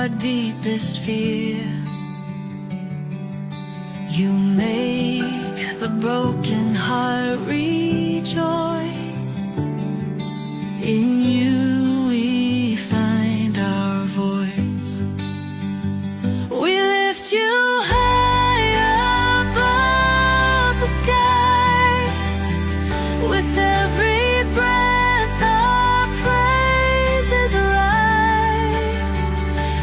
our deepest fear. You make the broken heart rejoice. In you we find our voice. We lift you high above the skies. With every breath our praises rise.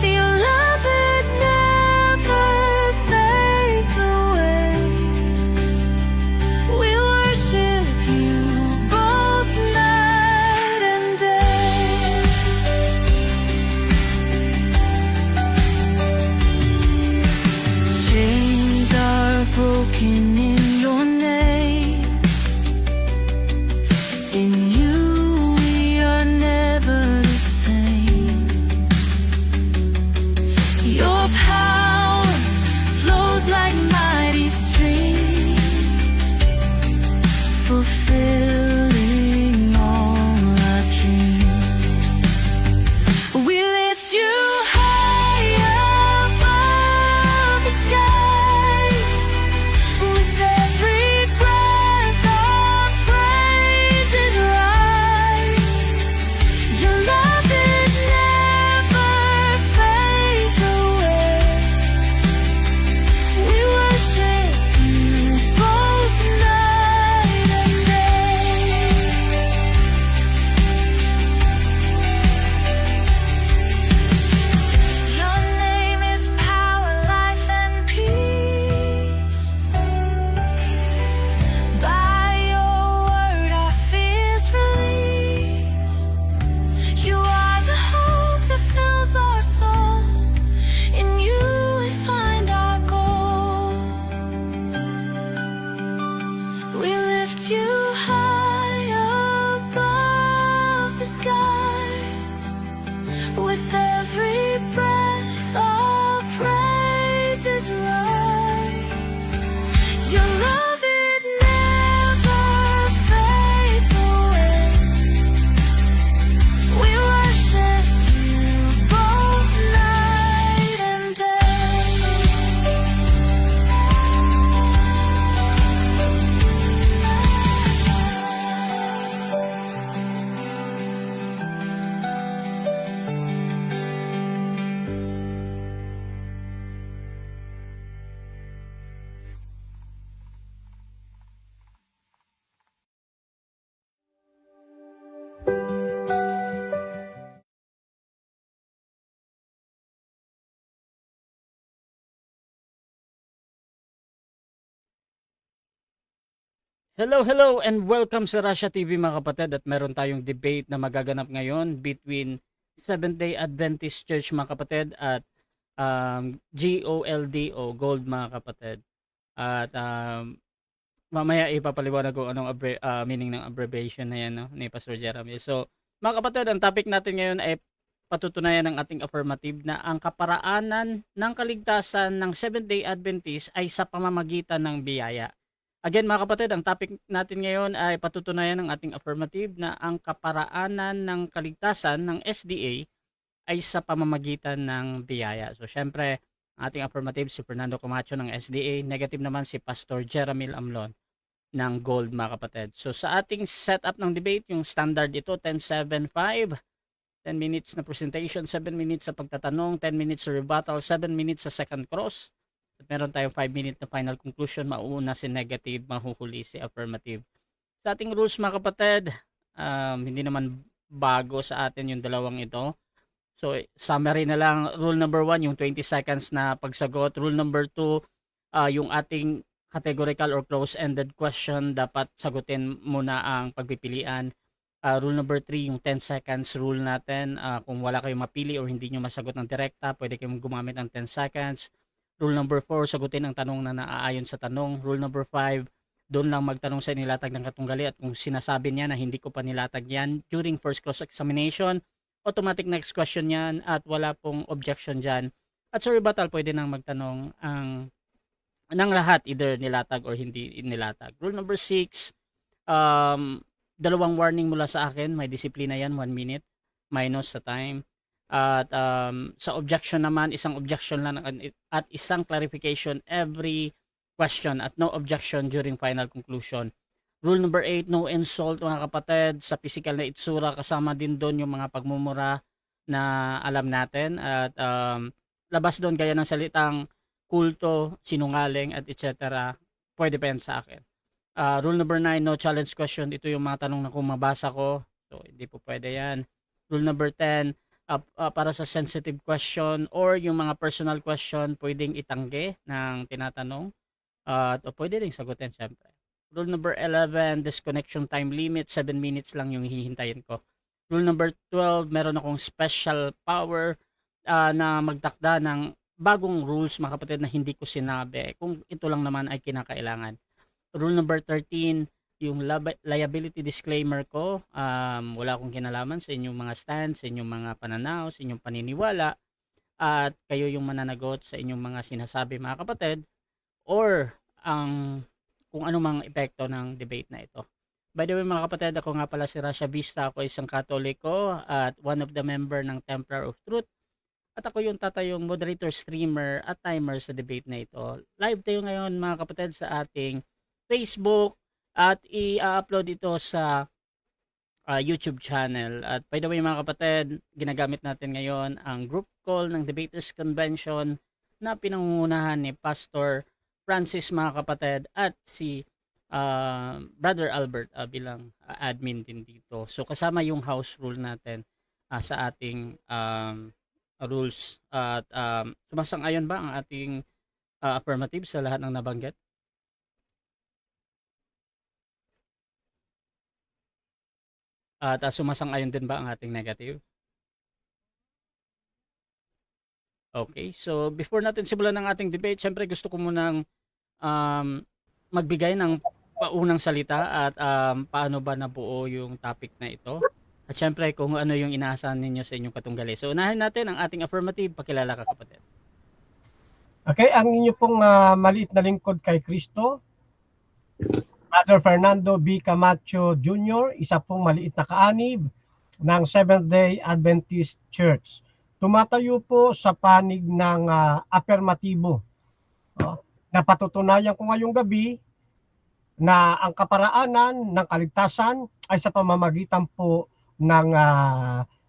Your love, it never fades away. We worship you both night and day. Chains are broken in your name. In you we are never the same. Your power flows like mighty streams, fulfilling all our dreams. We lift you high above the skies. With every breath our praises rise. Your love, it never fades away. We worship you both night and day. Your name is power, life, and peace. By your word our fears release. You are the hope that fills our soul. In you we find our goal. We lift you high above the skies. With every breath our praises rise. Your love, it never fades away. We worship you both night and day. Hello, and welcome sa Russia TV mga kapatid, at meron tayong debate na magaganap ngayon between Seventh-day Adventist Church mga kapatid at GOLD o Gold mga kapatid. At mamaya ipapaliwanag ko anong meaning ng abbreviation na yan, no, ni Pastor Jeremy. So mga kapatid, ang topic natin ngayon ay patutunayan ng ating affirmative na ang kaparaanan ng kaligtasan ng Seventh-day Adventist ay sa pamamagitan ng biyaya. Again mga kapatid, ang topic natin ngayon ay patutunayan ng ating affirmative na ang kaparaanan ng kaligtasan ng SDA ay sa pamamagitan ng biyaya. So syempre, ang ating affirmative si Fernando Camacho ng SDA, negative naman si Pastor Jeremy Amlon ng Gold mga kapatid. So sa ating setup ng debate, yung standard ito, 10-7-5, 10 minutes na presentation, 7 minutes sa pagtatanong, 10 minutes sa rebuttal, 7 minutes sa second cross. At meron tayong 5 minute na final conclusion, mauuna si negative, mahuhuli si affirmative. Sa ating rules mga kapatid, hindi naman bago sa atin yung dalawang ito. So summary na lang, rule number 1, yung 20 seconds na pagsagot. Rule number 2, yung ating categorical or close-ended question, dapat sagutin muna ang pagpipilian. Rule number 3, yung 10 seconds rule natin. Kung wala kayong mapili or hindi nyo masagot ng direkta, pwede kayong gumamit ng 10 seconds. Rule number 4, sagutin ang tanong na naaayon sa tanong. Rule number 5, doon lang magtanong sa nilatag ng katunggali, at kung sinasabi niya na hindi ko pa nilatag yan during first cross examination, automatic next question yan at wala pong objection dyan. At sa rebuttal, pwede nang magtanong ng lahat, either nilatag or hindi nilatag. Rule number 6, dalawang warning mula sa akin. May disiplina yan, 1 minute minus sa time. At sa objection naman, isang objection lang at isang clarification every question at no objection during final conclusion. Rule number 8, no insult mga kapatid sa physical na itsura, kasama din doon yung mga pagmumura na alam natin at labas doon gaya ng salitang kulto, sinungaling at etc. Pwede pa yan sa akin. Rule number 9, no challenge question. Ito yung mga tanong na kung mabasa ko. So, hindi po pwede yan. Rule number 10, para sa sensitive question or yung mga personal question, pwedeng itanggi ng tinatanong. At pwede rin sagutin syempre. Rule number 11, disconnection time limit, 7 minutes lang yung hihintayin ko. Rule number 12, meron akong special power na magtakda ng bagong rules mga kapatid na hindi ko sinabi kung ito lang naman ay kinakailangan. Rule number 13, yung liability disclaimer ko, wala akong kinalaman sa inyong mga stand, sa inyong mga pananaw, sa inyong paniniwala, at kayo yung mananagot sa inyong mga sinasabi mga kapatid or kung ano mang epekto ng debate na ito. By the way mga kapatid, ako nga pala si Rasha Vista, ako isang Katoliko at one of the member ng Templar of Truth. At ako yung tatayong moderator, streamer at timer sa debate na ito. Live tayo ngayon mga kapatid sa ating Facebook at i-upload ito sa YouTube channel. At by the way mga kapatid, ginagamit natin ngayon ang group call ng Debaters Convention na pinangungunahan ni Pastor Francis mga kapatid at si Brother Albert bilang admin din dito. So kasama yung house rule natin sa ating rules at sumasang-ayon ba ang ating affirmative sa lahat ng nabanggit? At sumasang-ayon din ba ang ating negative? Okay, so before natin simulan ng ating debate, syempre gusto ko munang magbigay ng paunang salita at paano ba nabuo yung topic na ito. At syempre kung ano yung inaasahan ninyo sa inyong katunggali. So unahin natin ang ating affirmative. Pakilala ka kapatid. Okay, ang inyo pong maliit na lingkod kay Kristo, Brother Fernando B. Camacho Jr., isa pong maliit na kaanib ng Seventh-day Adventist Church. Tumatayo po sa panig ng afirmatibo. Napatutunayan ko ngayong gabi na ang kaparaanan ng kaligtasan ay sa pamamagitan po ng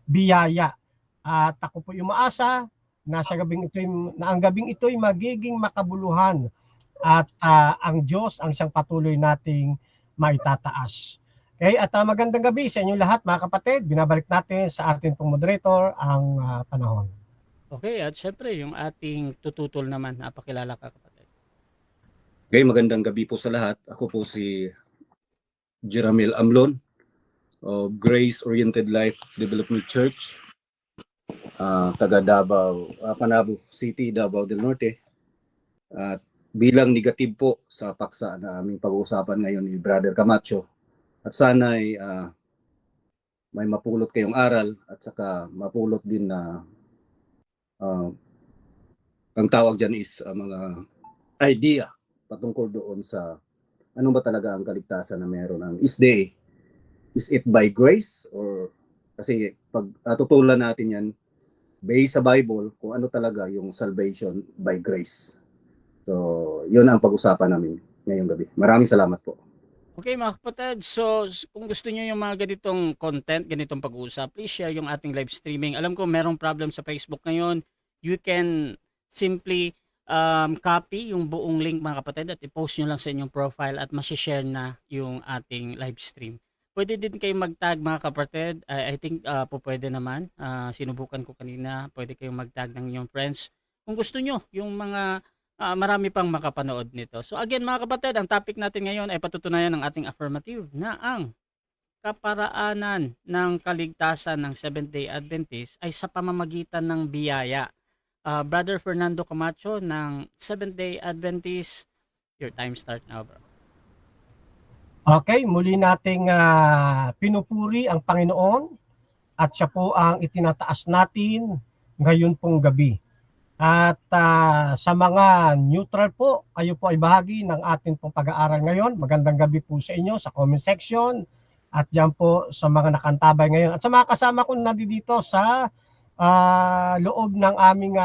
biyaya. At ako po umaasa na ang gabing ito'y magiging makabuluhan at ang Diyos ang siyang patuloy nating maitataas. Okay, at magandang gabi sa inyong lahat mga kapatid. Binabalik natin sa ating pong moderator ang panahon. Okay, at syempre yung ating tututol naman, napakilala ka kapatid. Okay, magandang gabi po sa lahat. Ako po si Jeramel Amlon of Grace Oriented Life Development Church, taga Davao, Panabo City, Davao del Norte. At bilang negative po sa paksa na aming pag-uusapan ngayon ni Brother Camacho. At sana ay may mapulot kayong aral at saka mapulot din na ang tawag dyan is mga idea patungkol doon sa ano ba talaga ang kaligtasan na meron ang is it by grace or kasi pag tutulan natin yan based sa Bible kung ano talaga yung salvation by grace. So yun ang pag-usapan namin ngayong gabi. Maraming salamat po. Okay mga kapatid, so kung gusto niyo yung mga ganitong content, ganitong pag-uusap, please share yung ating live streaming. Alam ko merong problem sa Facebook ngayon. You can simply copy yung buong link mga kapatid at i-post nyo lang sa inyong profile at masishare na yung ating live stream. Pwede din kayo mag-tag mga kapatid. I think po pwede naman. Sinubukan ko kanina. Pwede kayong mag-tag ng inyong friends. Kung gusto nyo, yung mga marami pang makapanood nito. So again mga kapatid, ang topic natin ngayon ay patutunayan ng ating affirmative na ang kaparaanan ng kaligtasan ng Seventh-day Adventist ay sa pamamagitan ng biyaya. Brother Fernando Camacho ng Seventh-day Adventist, your time start now bro. Okay, muli nating pinupuri ang Panginoon at siya po ang itinataas natin ngayon pong gabi. At sa mga neutral po, kayo po ay bahagi ng ating pong pag-aaral ngayon. Magandang gabi po sa inyo sa comment section at dyan po sa mga nakantabay ngayon. At sa mga kasama ko nandito sa loob ng aming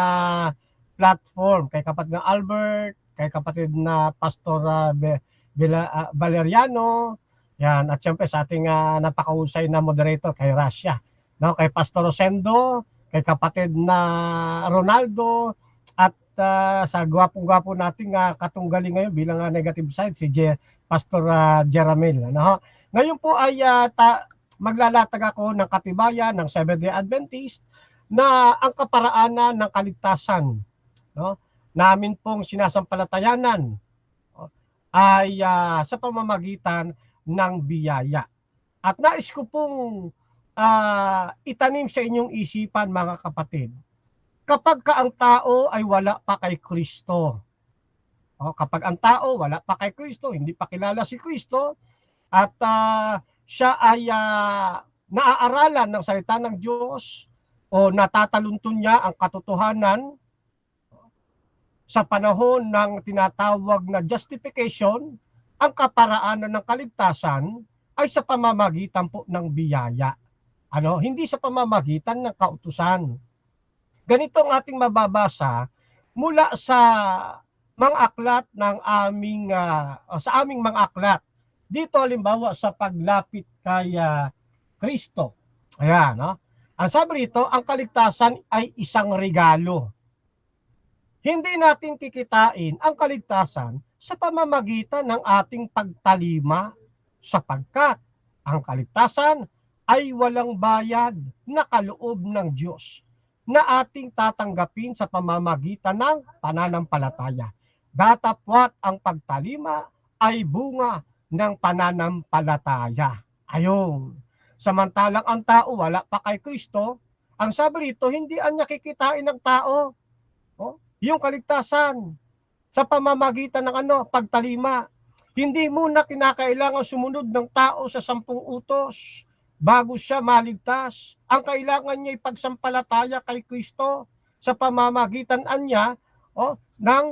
platform, kay kapatid na Albert, kay kapatid na Pastor Valeriano, yan, at syempre sa ating napakahusay na moderator kay Rasha, no, kay Pastor Rosendo, kay kapatid na Ronaldo, at sa gwapong-gwapo nating katunggali ngayon bilang negative side si Pastor Jeramil, no? Ngayon po ay maglalatag ako ng katibayan ng Seventh-day Adventist na ang kaparaanan ng kaligtasan, no, namin pong sinasampalatayanan ay sa pamamagitan ng biyaya. At nais ko pong itanim sa inyong isipan, mga kapatid, kapag ka ang tao ay wala pa kay Kristo, kapag ang tao wala pa kay Kristo, hindi pa kilala si Kristo, at siya ay naaaralan ng salita ng Diyos o natataluntun niya ang katotohanan sa panahon ng tinatawag na justification, ang kaparaanan ng kaligtasan ay sa pamamagitan po ng biyaya. Hindi sa pamamagitan ng kautusan. Ganito ang ating mababasa mula sa mga aklat ng sa aming mga aklat. Dito halimbawa sa paglapit kay Kristo. Ayan, no? Ang sabi rito, ang kaligtasan ay isang regalo. Hindi natin kikitain ang kaligtasan sa pamamagitan ng ating pagtalima, sapagkat ang kaligtasan ay walang bayad na kaloob ng Diyos na ating tatanggapin sa pamamagitan ng pananampalataya. Datapwat ang pagtalima ay bunga ng pananampalataya. Ayun. Samantalang ang tao wala pa kay Kristo, ang sabi rito, hindi anya kikitain ng tao yung kaligtasan sa pamamagitan ng pagtalima. Hindi muna kinakailangan sumunod ng tao sa 10 utos bago siya maligtas. Ang kailangan niya ipagsampalataya kay Kristo sa pamamagitan niya ng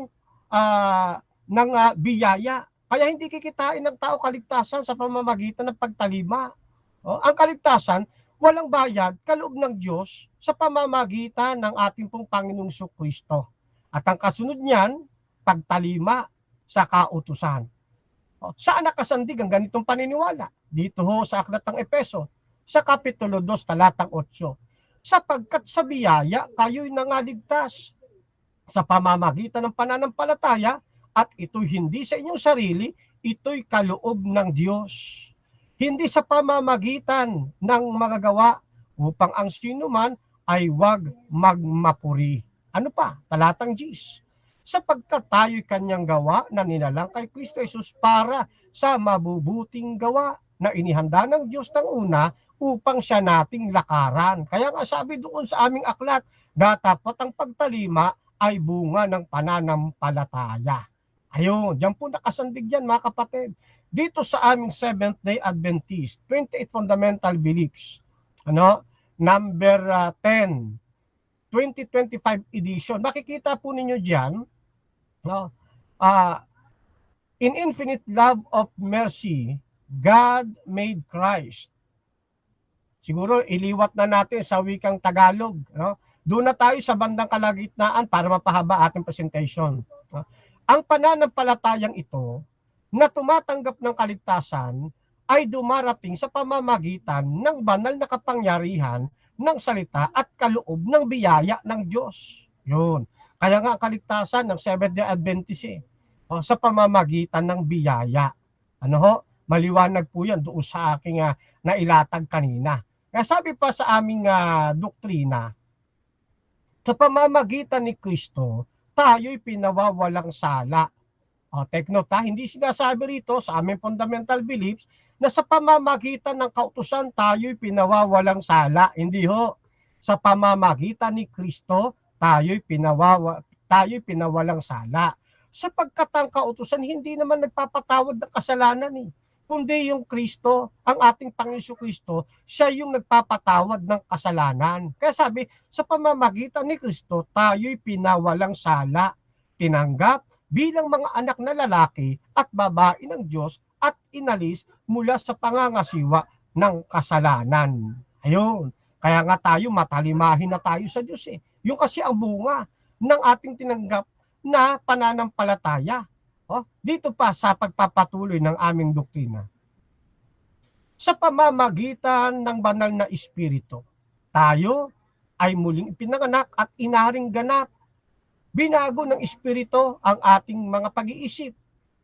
biyaya. Kaya hindi kikitain ng tao kaligtasan sa pamamagitan ng pagtalima. Ang kaligtasan, walang bayad, kaloob ng Diyos sa pamamagitan ng ating pong Panginoong Kristo. At ang kasunod niyan, pagtalima sa kautusan. Saan nakasandig ang ganitong paniniwala? Dito sa aklat ng Efeso, sa Kapitulo 2, talatang 8. Sapagkat sa biyaya, kayo'y nangaligtas sa pamamagitan ng pananampalataya, at ito'y hindi sa inyong sarili, ito'y kaloob ng Diyos. Hindi sa pamamagitan ng mga gawa, upang ang sinuman ay wag magmapuri. Ano pa? Talatang 10. Sapagkat tayo'y kanyang gawa na nilalang kay Kristo Jesus para sa mabubuting gawa na inihanda ng Diyos ng una upang siya nating lakaran. Kaya nga sabi doon sa aming aklat, datapot ang pagtalima ay bunga ng pananampalataya. Ayun, diyan po nakasandig yan, mga kapatid. Dito sa aming Seventh-day Adventist, 28 Fundamental Beliefs, number 10, 2025 edition. Makikita po ninyo diyan, in infinite love of mercy, God made Christ. Siguro iliwat na natin sa wikang Tagalog, Doon na tayo sa bandang kalagitnaan para mapahaba ating presentation. Ang pananampalatayang ito na tumatanggap ng kaligtasan ay dumarating sa pamamagitan ng banal na kapangyarihan ng salita at kaloob ng biyaya ng Diyos. Yun. Kaya nga ang kaligtasan ng Seventh-day Adventist sa pamamagitan ng biyaya. Maliwanag po yan doon sa aking nailatag kanina. Kaya sabi pa sa aming doktrina, sa pamamagitan ni Kristo, tayo'y pinawawalang sala. Take note, hindi sinasabi rito sa aming fundamental beliefs na sa pamamagitan ng kautusan tayo'y pinawawalang sala. Hindi ho. Sa pamamagitan ni Kristo, tayo'y pinawalang sala. Sapagkat ang kautusan hindi naman nagpapatawad ng kasalanan kundi yung Kristo, ang ating Panginoon Kristo, siya yung nagpapatawad ng kasalanan. Kaya sabi, sa pamamagitan ni Kristo, tayo'y pinawalang sala, tinanggap bilang mga anak na lalaki at babae ng Diyos at inalis mula sa pangangasiwa ng kasalanan. Ayun. Kaya nga tayo, matalimahin na tayo sa Diyos eh. Yung kasi ang bunga ng ating tinanggap na pananampalataya. Dito pa sa pagpapatuloy ng aming doktrina. Sa pamamagitan ng banal na Espiritu, tayo ay muling ipinanganak at inaring ganap. Binago ng Espiritu ang ating mga pag-iisip.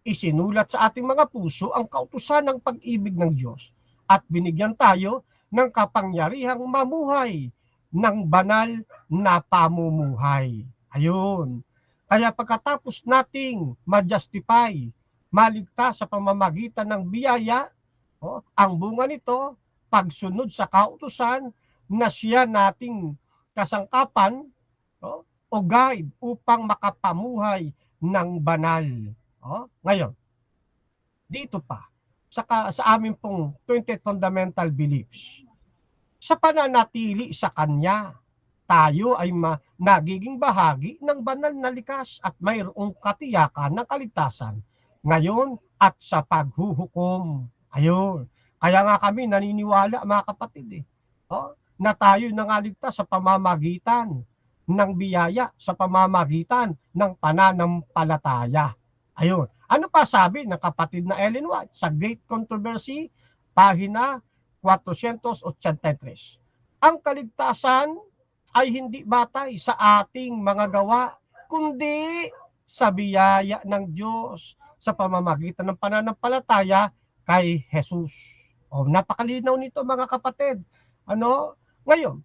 Isinulat sa ating mga puso ang kautusan ng pag-ibig ng Diyos at binigyan tayo ng kapangyarihang mamuhay ng banal na pamumuhay. Ayun. Kaya pagkatapos nating ma-justify, maligtas sa pamamagitan ng biyaya, ang bunga nito, pagsunod sa kautusan na siya nating kasangkapan o guide upang makapamuhay ng banal. Ngayon, dito pa, sa amin pong 20 fundamental beliefs, sa pananatili sa Kanya, tayo ay nagiging bahagi ng banal na likas at mayroong katiyakan ng kaligtasan ngayon at sa paghuhukom. Ayun. Kaya nga kami naniniwala, mga kapatid, na tayo nangaligtas sa pamamagitan ng biyaya, sa pamamagitan ng pananampalataya. Ayun. Ano pa sabi ng kapatid na Ellen White sa Great Controversy, pahina 483? Ang kaligtasan ay hindi batay sa ating mga gawa, kundi sa biyaya ng Diyos sa pamamagitan ng pananampalataya kay Jesus. Napakalinaw nito, mga kapatid. Ngayon,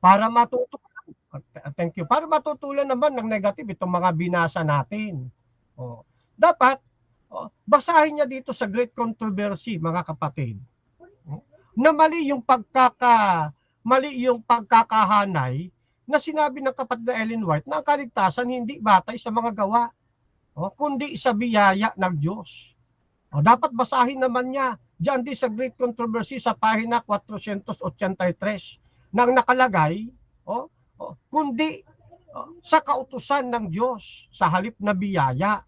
para matutulan naman ng negative itong mga binasa natin. Dapat basahin niya dito sa Great Controversy, mga kapatid, na mali yung pagkakahanay na sinabi ng kapatid na Ellen White na ang kaligtasan hindi batay sa mga gawa, kundi sa biyaya ng Diyos. Dapat basahin naman niya diyan di sa Great Controversy sa pahina 483 nang nakalagay, kundi sa kautusan ng Diyos sa halip na biyaya.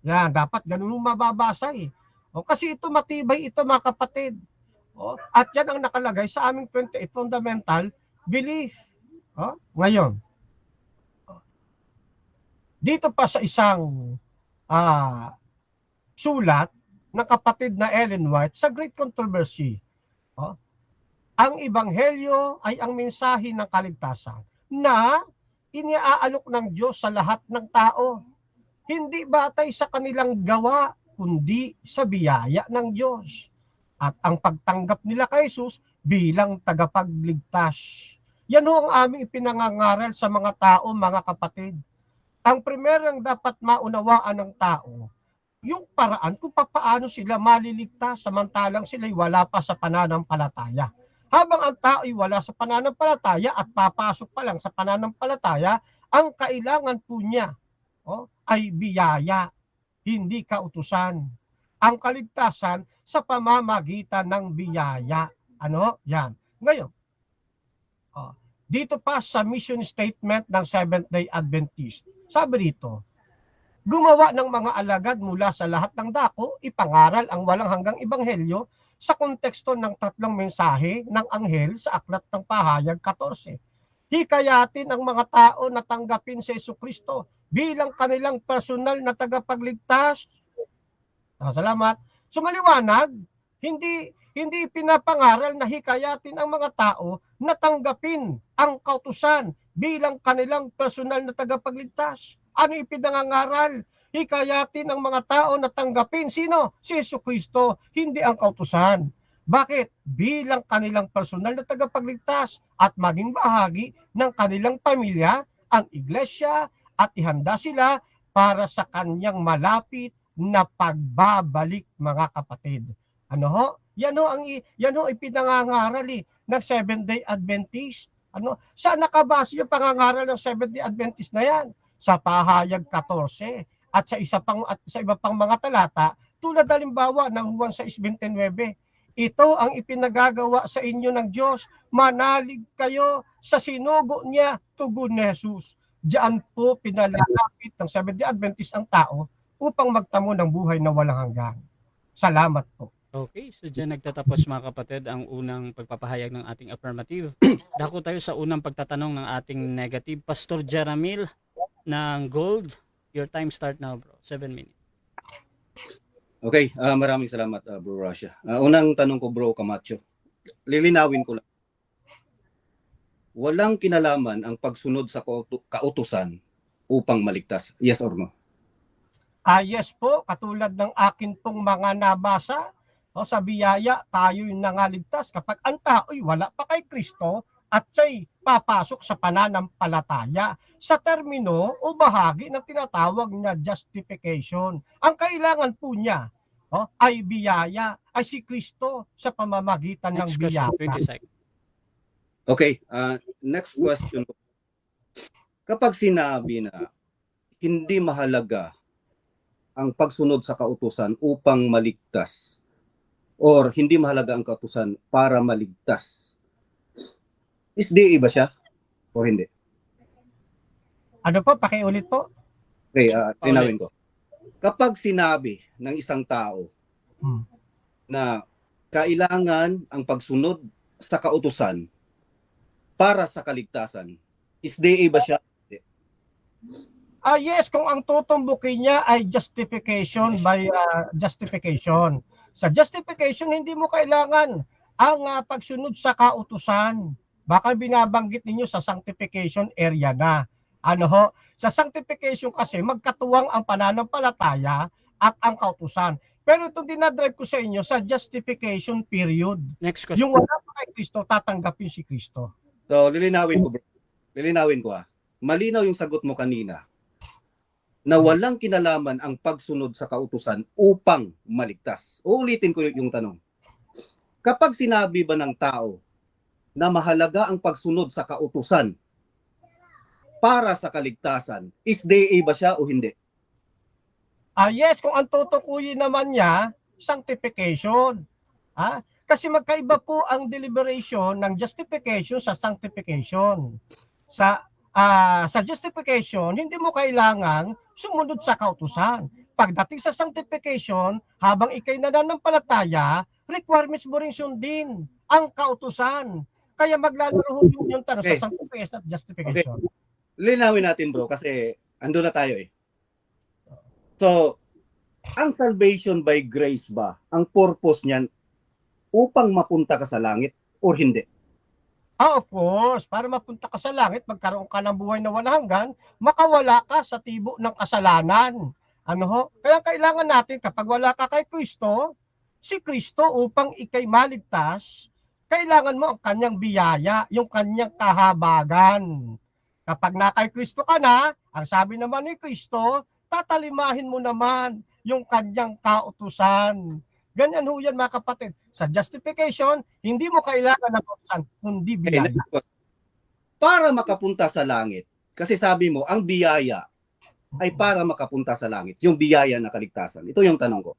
Yan, dapat ganun mababasa eh. Kasi ito matibay ito, mga kapatid. At yan ang nakalagay sa aming 28 fundamental belief. Ngayon, dito pa sa isang sulat ng kapatid na Ellen White sa Great Controversy, ang Ebanghelyo ay ang mensahe ng kaligtasan na iniaalok ng Diyos sa lahat ng tao, hindi batay sa kanilang gawa, kundi sa biyaya ng Diyos. At ang pagtanggap nila kay Jesus bilang tagapagligtas. Yan ho ang aming ipinangangaral sa mga tao, mga kapatid. Ang primerong dapat maunawaan ng tao, yung paraan kung paano sila maliligtas samantalang sila'y wala pa sa pananampalataya. Habang ang tao ay wala sa pananampalataya at papasok pa lang sa pananampalataya, ang kailangan po niya ay biyaya, hindi kautusan. Ang kaligtasan sa pamamagitan ng biyaya. Yan. Ngayon, dito pa sa mission statement ng Seventh-day Adventist, sabi dito, gumawa ng mga alagad mula sa lahat ng dako, ipangaral ang walang hanggang ebanghelyo sa konteksto ng tatlong mensahe ng anghel sa Aklat ng Pahayag 14. Hikayatin ang mga tao na tanggapin si Jesucristo bilang kanilang personal na tagapagligtas. Salamat. So maliwanag, hindi pinapangaral na hikayatin ang mga tao na tanggapin ang kautusan bilang kanilang personal na tagapagligtas. Ano ipinangangaral? Hikayatin ang mga tao na tanggapin. Sino? Si Jesucristo, hindi ang kautusan. Bakit? Bilang kanilang personal na tagapagligtas at maging bahagi ng kanilang pamilya, ang iglesia, at ihanda sila para sa kanyang malapit na pagbabalik, mga kapatid. Yan ho ipinangangaral ng Seventh-day Adventist. Saan nakabase yung pangangaral ng Seventh-day Adventist na yan? Sa Pahayag 14 at sa iba pang mga talata, tulad halimbawa ng Juan 6:29. Ito ang ipinagagawa sa inyo ng Diyos, manalig kayo sa sinugo niya, tugon ni Jesus. Diyan po pinalalapit ng Seventh-day Adventist ang tao upang magtamo ng buhay na walang hanggan. Salamat po. Okay, so diyan nagtatapos mga kapatid ang unang pagpapahayag ng ating affirmative. Dako tayo sa unang pagtatanong ng ating negative. Pastor Jeramil ng Gold, your time start now bro. 7 minutes. Okay, maraming salamat Bro Russia. Unang tanong ko Bro Camacho. Lilinawin ko lang. Walang kinalaman ang pagsunod sa kautusan upang maligtas. Yes or no? Yes po, katulad ng akin pong mga nabasa, sa biyaya, tayo'y nangaligtas kapag ang tao'y wala pa kay Kristo at siya'y papasok sa pananampalataya sa termino o bahagi ng tinatawag na justification. Ang kailangan po niya ay biyaya, ay si Kristo sa pamamagitan ng Next question, biyaya. 20 seconds. Okay, next question. Kapag sinabi na hindi mahalaga ang pagsunod sa kautusan upang maligtas or hindi mahalaga ang kautusan para maligtas, SDA ba siya o hindi? Ano po, pakiulit po? Okay, tinawin ko. Kapag sinabi ng isang tao na kailangan ang pagsunod sa kautusan para sa kaligtasan, SDA ba siya? Yes, kung ang tutumbukin niya ay justification by justification. Sa justification, hindi mo kailangan ang pagsunod sa kautusan. Baka binabanggit ninyo sa sanctification area na. Ano ho? Sa sanctification kasi magkatuwang ang pananampalataya at ang kautusan. Pero itong dinadrive ko sa inyo sa justification period. Next question. Yung wala pa kay Kristo, tatanggapin si Kristo. So, lilinawin ko bro. Lilinawin ko Malinaw yung sagot mo kanina na walang kinalaman ang pagsunod sa kautusan upang maligtas. Uulitin ko yung tanong. Kapag sinabi ba ng tao na mahalaga ang pagsunod sa kautusan para sa kaligtasan, SDA ba siya o hindi? Yes, kung ang tutukuyin naman niya, sanctification. Kasi magkaiba po ang deliberation ng justification sa sanctification. Sa justification, hindi mo kailangan sumunod sa kautusan. Pagdating sa sanctification, habang ikay nananampalataya, requirements mo rin sundin ang kautusan. Kaya maglalaro yung tanong sa sanctification at justification. Okay. Linawin natin bro kasi ando na tayo So, ang salvation by grace ba, ang purpose niyan upang mapunta ka sa langit o hindi? Of course, para mapunta ka sa langit, magkaroon ka ng buhay na walang hanggan, makawala ka sa tibo ng kasalanan. Kaya kailangan natin kapag wala ka kay Kristo, si Kristo upang ikay maligtas, kailangan mo ang kanyang biyaya, yung kanyang kahabagan. Kapag na kay Kristo ka na, ang sabi naman ni Kristo, tatalimahin mo naman yung kanyang kautusan. Ganyan ho yan mga kapatid. Sa justification, hindi mo kailangan ng kautusan, kundi biyaya. Para makapunta sa langit, kasi sabi mo, ang biyaya ay para makapunta sa langit. Yung biyaya na kaligtasan. Ito yung tanong ko.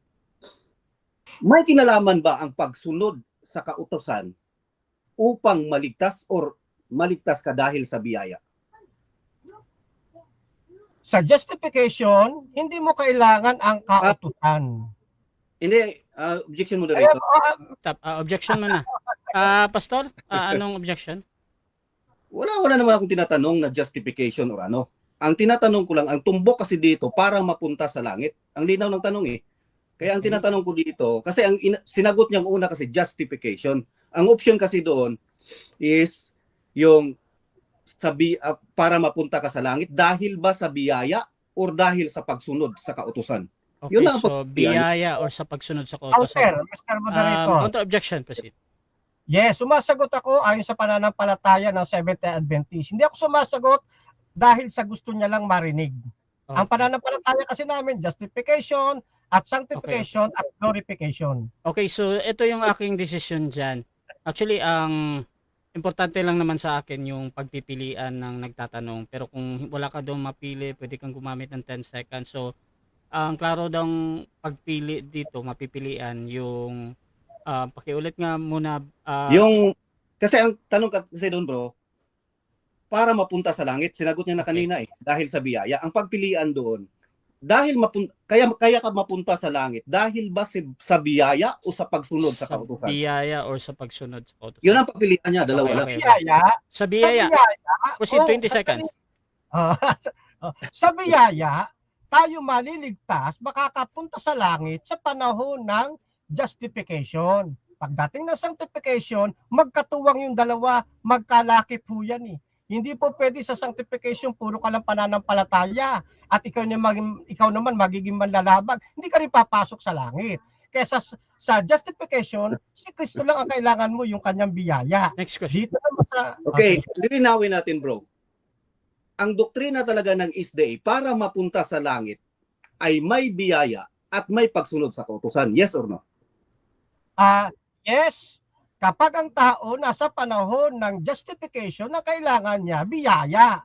May kinalaman ba ang pagsunod sa kautusan upang maligtas or maligtas ka dahil sa biyaya? Sa justification, hindi mo kailangan ang kautusan. Hindi, objection mo dito. Objection mo na. Pastor, anong objection? Wala naman akong tinatanong na justification or ano. Ang tinatanong ko lang, ang tumbok kasi dito para mapunta sa langit. Ang linaw ng tanong Kaya ang tinatanong ko dito, kasi ang sinagot niyang una kasi justification. Ang option kasi doon is yung para mapunta ka sa langit dahil ba sa biyaya or dahil sa pagsunod sa kautusan? Okay, Yun lang so biyaya or sa pagsunod sa Counter, kautusan. Mr. Moderator. Counter objection, proceed. Yes, sumasagot ako ayon sa pananampalataya ng Seventh-day Adventist. Hindi ako sumasagot dahil sa gusto niya lang marinig. Okay. Ang pananampalataya kasi namin, justification at sanctification at glorification. Okay, so ito yung aking decision dyan. Actually, ang importante lang naman sa akin yung pagpipilian ng nagtatanong. Pero kung wala ka doon mapili, pwede kang gumamit ng 10 seconds. So, ang klaro daw pagpili dito, mapipilian yung pakiulit nga muna. Kasi ang tanong kasi doon bro, para mapunta sa langit, sinagot niya na kanina dahil sa biyaya. Ang pagpilian doon, dahil kaya ka mapunta sa langit dahil ba sa biyaya o sa pagsunod sa kautusan? biyaya or sa pagsunod sa kautusan. Yun ang papilian niya, dalawa Okay, lang. okay. Biyaya. Sa Sa biyaya. biyaya. Proceed, oh, 20 seconds. Sa biyaya, tayo maliligtas, makakapunta sa langit sa panahon ng justification. Pagdating ng sanctification, magkatuwang yung dalawa, magkalakip po yan eh. Hindi po pwede sa sanctification, puro ka lang pananampalataya at ikaw naman magiging manlalabag. Hindi ka rin papasok sa langit. Kaya sa justification, si Kristo lang ang kailangan mo, yung kanyang biyaya. Next question. Dito naman sa... Okay, lilinawin natin bro. Ang doktrina talaga ng ISDA para mapunta sa langit ay may biyaya at may pagsunod sa kautusan. Yes or no? Yes, kapag ang tao nasa panahon ng justification na kailangan niya biyaya.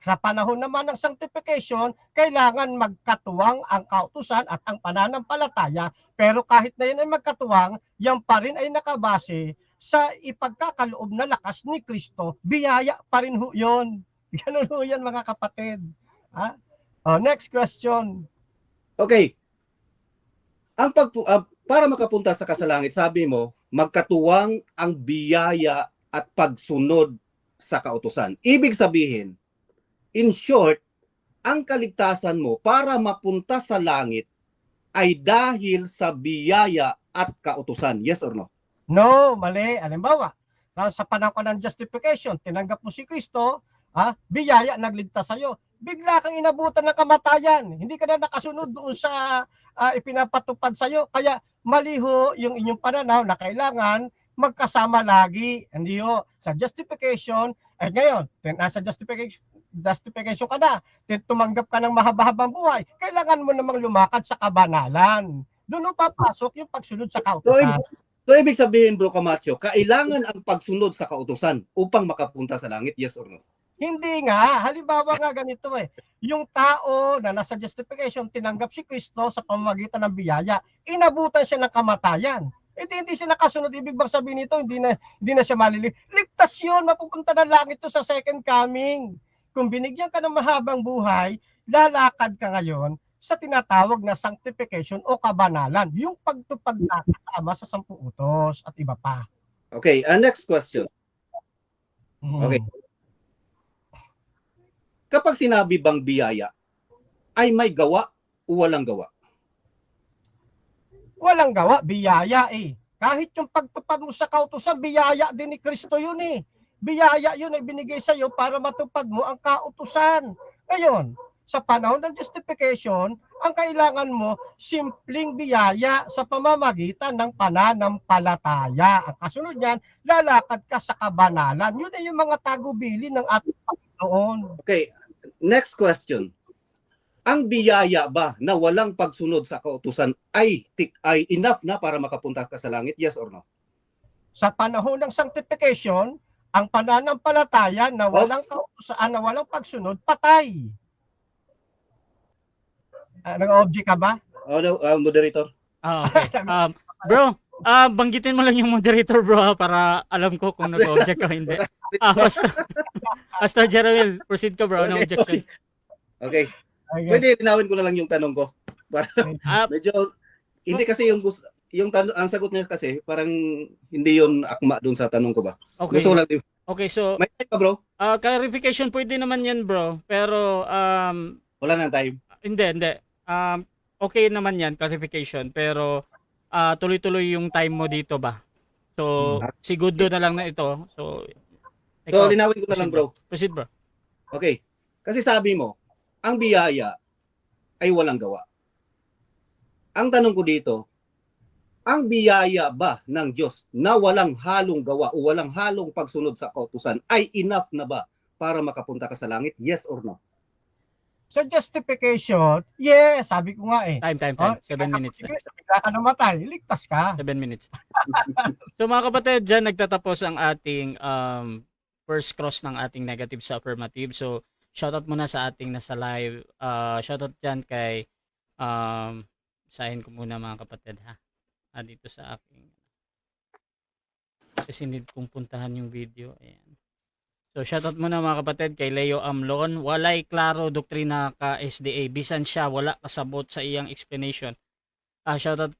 Sa panahon naman ng sanctification, kailangan magkatuwang ang kautusan at ang pananampalataya. Pero kahit na yan ay magkatuwang, yan pa rin ay nakabase sa ipagkakaloob na lakas ni Kristo. Biyaya pa rin ho yun. Ganun ho yan mga kapatid. Next question. Okay. Para makapunta sa kasalangit, sabi mo, magkatuwang ang biyaya at pagsunod sa kautusan. Ibig sabihin, in short, ang kaligtasan mo para mapunta sa langit ay dahil sa biyaya at kautusan. Yes or no? No, mali. Halimbawa, sa panahon ng justification, tinanggap mo si Kristo, biyaya, nagligtas sa'yo. Bigla kang inabutan ng kamatayan. Hindi ka na nakasunod doon sa ipinapatupad sa'yo. Kaya maliho yung inyong pananaw na kailangan magkasama lagi. Hindi ho. Sa justification, ngayon, nasa justification ka na, tumanggap ka ng mahaba-habang buhay, kailangan mo namang lumakad sa kabanalan. Doon papasok yung pagsunod sa kautusan. So, ibig sabihin, Bro Camacho, kailangan ang pagsunod sa kautusan upang makapunta sa langit, yes or no? Hindi nga. Halimbawa nga ganito yung tao na nasa justification, tinanggap si Kristo sa pamamagitan ng biyaya, inabutan siya ng kamatayan. Hindi siya nakasunod. Ibig bang sabihin nito, hindi na siya ligtas yun, mapupunta na langit to sa second coming. Kung binigyan ka ng mahabang buhay, lalakad ka ngayon sa tinatawag na sanctification o kabanalan, yung pagtupad na kasama sa 10 utos at iba pa. Okay, next question. Okay. Kapag sinabi bang biyaya, ay may gawa o walang gawa? Walang gawa, biyaya eh. Kahit yung pagtupad mo sa kautusan, biyaya din ni Kristo yun eh. Biyaya yun ay binigay sa iyo para matupad mo ang kautusan. Ngayon, sa panahon ng justification, ang kailangan mo, simpleng biyaya sa pamamagitan ng pananampalataya. Ang kasunod niyan, lalakad ka sa kabanalan. Yun ay yung mga tagubili ng ating Panginoon. Okay, next question. Ang biyaya ba na walang pagsunod sa kautusan ay enough na para makapunta ka sa langit? Yes or no? Sa panahon ng sanctification, ang pananampalataya na walang kautusan, na walang pagsunod, patay. Nag-object ka ba? Moderator. Okay. Bro, banggitin mo lang yung moderator bro para alam ko kung nag-object o hindi. Pastor Jeramil, proceed ka bro. No objection. Okay. Pwede linawin ko na lang yung tanong ko. Para medyo hindi kasi yung ang sagot niya kasi parang hindi yon akma doon sa tanong ko ba. Okay. Gusto ko lang Okay, so may time pa bro? Clarification pwede naman yan bro, pero wala nang time. Hindi. Okay naman yan, clarification, pero tuloy-tuloy yung time mo dito ba? So, siguro na lang na ito. So linawin ko na lang bro. Proceed bro. Okay. Kasi sabi mo, ang biyaya ay walang gawa. Ang tanong ko dito, ang biyaya ba ng Diyos na walang halong gawa o walang halong pagsunod sa kautusan ay enough na ba para makapunta ka sa langit? Yes or no? Sa justification, yes, sabi ko nga eh. Time. 7 minutes na. Bigla ka namatay, ligtas ka. 7 minutes. So mga kapatid, dyan nagtatapos ang ating first cross ng ating negative sa affirmative. So shoutout muna sa ating nasa live. Shoutout dyan kay sahin ko muna mga kapatid ha. Dito sa aking kasi need kong puntahan yung video. Ayan. So shoutout muna mga kapatid kay Leo Amlon. Walay klaro doktrina ka SDA. Bisan siya wala kasabot sa iyang explanation. Shoutout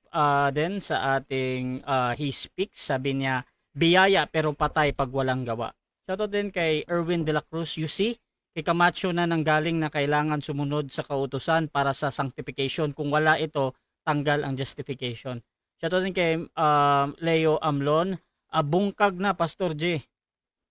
din sa ating He Speaks. Sabi niya, biyaya pero patay pag walang gawa. Shoutout din kay Erwin de la Cruz. You see, kay Camacho na nanggaling na kailangan sumunod sa kautusan para sa sanctification. Kung wala ito, tanggal ang justification. Shoutout din kay Leo Amlon. Bungkag na Pastor J.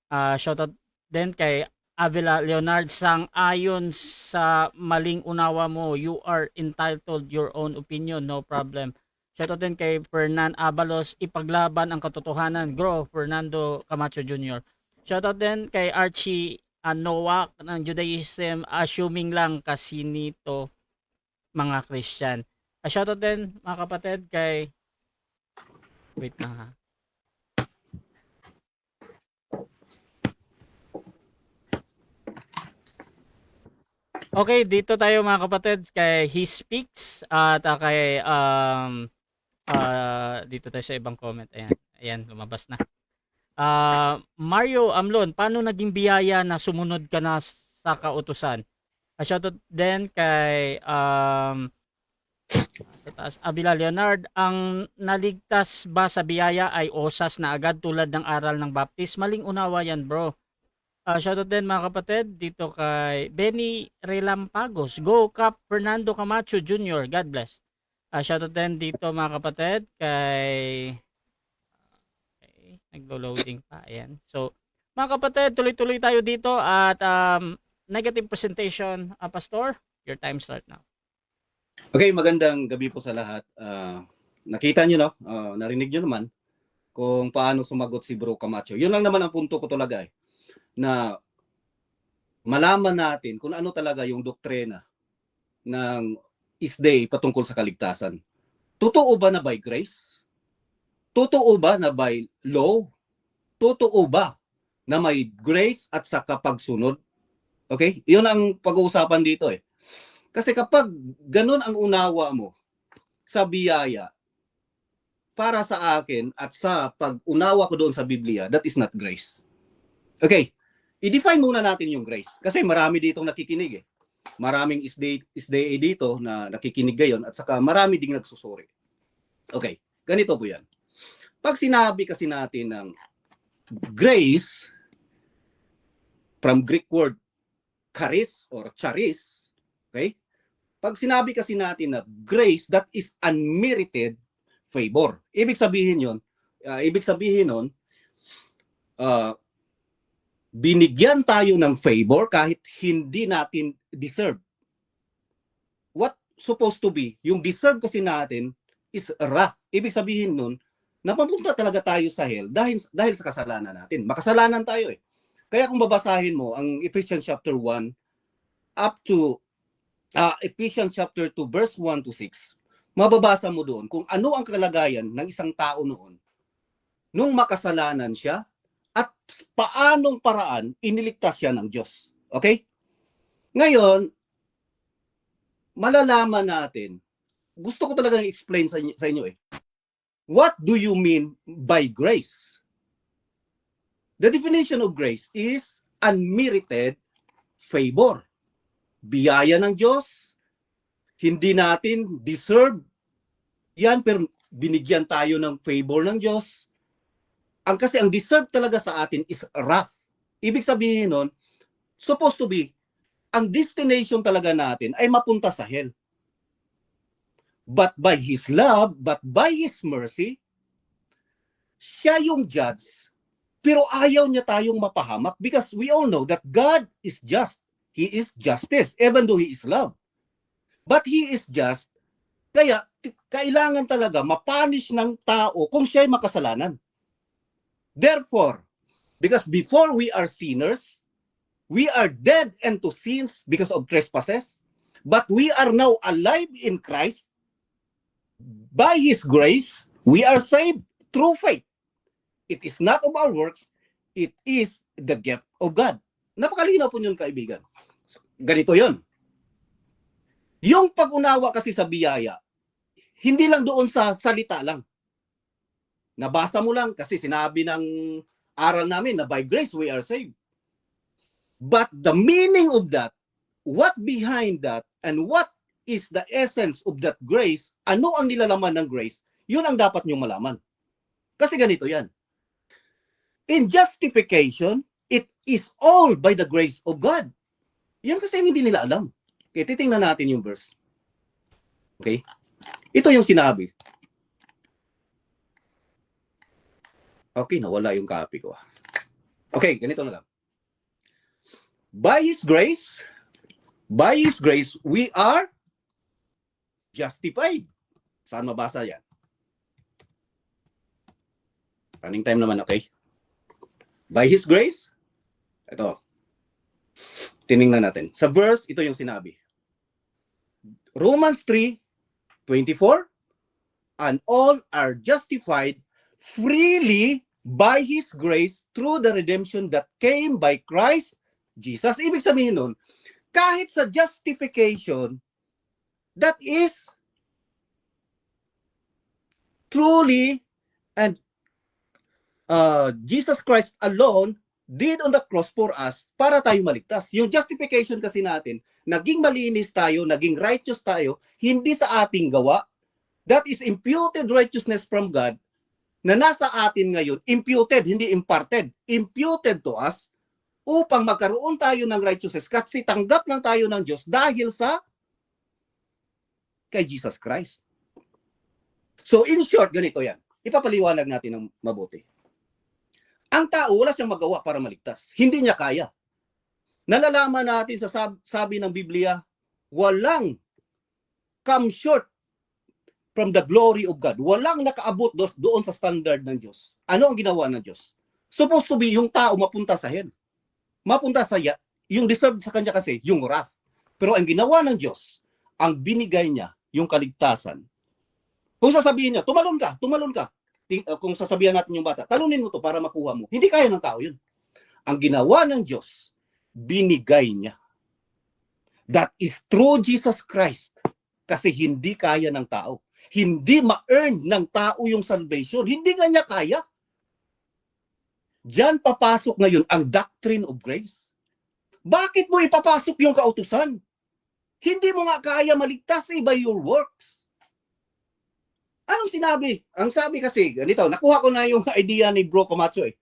Shoutout din kay Avila Leonard, sang ayon sa maling unawa mo, you are entitled your own opinion, no problem. Shoutout din kay Fernan Abalos, ipaglaban ang katotohanan, grow Fernando Camacho Jr. Shoutout din kay Archie Nowak ng Judaism, assuming lang kasi nito mga Christian. Shoutout din mga kapatid kay wait lang ha. Okay, dito tayo mga kapatid kay He Speaks at kay dito tayo sa ibang comment. Ayan, lumabas na. Mario Amlon, paano naging biyaya na sumunod ka na sa kautusan? Shoutout din kay sa taas, Avila Leonard, ang naligtas ba sa biyaya ay osas na agad tulad ng aral ng baptist? Maling unawa yan, bro. Shoutout din mga kapatid dito kay Benny Relampagos. Go Cap Fernando Camacho Jr. God bless. Shoutout din dito mga kapatid kay naglo-loading pa. Ayan. So mga kapatid, tuloy-tuloy tayo dito at negative presentation. Pastor, your time start now. Okay, magandang gabi po sa lahat. Nakita nyo, no? Narinig nyo naman kung paano sumagot si Bro Camacho. Yun lang naman ang punto ko talaga na malaman natin kung ano talaga yung doktrina ng Isday patungkol sa kaligtasan. Totoo ba na by grace? Totoo ba na by law? Totoo ba na may grace at saka pagsunod? Okay? Yun ang pag-uusapan dito Kasi kapag ganun ang unawa mo sa biyaya, para sa akin at sa pag-unawa ko doon sa Biblia, that is not grace. Okay? I-define muna natin yung grace. Kasi marami ditong nakikinig Maraming isday dito na nakikinig ngayon at saka marami ding nagsusuri. Okay, ganito po yan. Pag sinabi kasi natin ng grace, from Greek word charis or charis, okay? Pag sinabi kasi natin na grace, that is unmerited favor. Ibig sabihin nun, binigyan tayo ng favor kahit hindi natin deserve. What supposed to be, yung deserve kasi natin is wrath. Ibig sabihin nun, napapunta talaga tayo sa hell dahil sa kasalanan natin. Makasalanan tayo Kaya kung babasahin mo ang Ephesians chapter 1 up to Ephesians chapter 2 verse 1 to 6, mababasa mo doon kung ano ang kalagayan ng isang tao noon nung makasalanan siya at paanong paraan iniligtas siya ng Diyos. Okay? Ngayon, malalaman natin, gusto ko talagang i-explain sa inyo What do you mean by grace? The definition of grace is unmerited favor. Biyaya ng Diyos, hindi natin deserve yan, pero binigyan tayo ng favor ng Diyos. Kasi ang deserve talaga sa atin is wrath. Ibig sabihin nun, supposed to be, ang destination talaga natin ay mapunta sa hell. But by His love, but by His mercy, siya yung judge. Pero ayaw niya tayong mapahamak because we all know that God is just. He is justice, even though He is love. But He is just, kaya kailangan talaga mapunish ng tao kung siya'y makasalanan. Therefore, because before we are sinners, we are dead unto sins because of trespasses, but we are now alive in Christ. By His grace, we are saved through faith. It is not of our works, it is the gift of God. Napakalinaw po yun, kaibigan. Ganito yun. Yung pag-unawa kasi sa biyaya, hindi lang doon sa salita lang. Nabasa mo lang kasi sinabi ng aral namin na by grace we are saved. But the meaning of that, what behind that, and what is the essence of that grace, ano ang nilalaman ng grace, yun ang dapat niyong malaman. Kasi ganito yan. In justification, it is all by the grace of God. Yan kasi hindi nila alam. Okay, titingnan natin yung verse. Okay? Ito yung sinabi. Okay, nawala yung copy ko. Okay, ganito na lang. By His grace, we are justified. Saan mabasa yan? Running time naman, okay? By His grace, ito. Tiningnan natin. Sa verse, ito yung sinabi. Romans 3:24, and all are justified freely by His grace through the redemption that came by Christ Jesus. Ibig sabihin nun, kahit sa justification, that is truly and Jesus Christ alone did on the cross for us para tayo maligtas. Yung justification kasi natin, naging malinis tayo, naging righteous tayo, hindi sa ating gawa. That is imputed righteousness from God na nasa atin ngayon, imputed, hindi imparted, imputed to us upang magkaroon tayo ng righteousness kasi tanggap lang tayo ng Diyos dahil sa kay Jesus Christ. So in short, ganito yan. Ipapaliwanag natin ng mabuti. Ang tao, wala siyang magawa para maligtas. Hindi niya kaya. Nalalaman natin sa sabi ng Biblia, walang come short from the glory of God. Walang nakaabot doon sa standard ng Diyos. Ano ang ginawa ng Diyos? Supposed to be yung tao mapunta sa hell. Mapunta sa yung deserved sa kanya kasi, yung wrath. Pero ang ginawa ng Diyos, ang binigay niya, yung kaligtasan. Kung sasabihin niya, tumalon ka. Kung sasabihan natin yung bata, talunin mo to para makuha mo. Hindi kaya ng tao yun. Ang ginawa ng Diyos, binigay niya. That is through Jesus Christ. Kasi hindi kaya ng tao. Hindi ma-earn ng tao yung salvation. Hindi nga niya kaya. Diyan papasok ngayon ang doctrine of grace. Bakit mo ipapasok yung kautusan? Hindi mo nga kaya maligtas by your works. Anong sinabi? Ang sabi kasi, ganito, nakuha ko na yung idea ni Bro Camacho eh.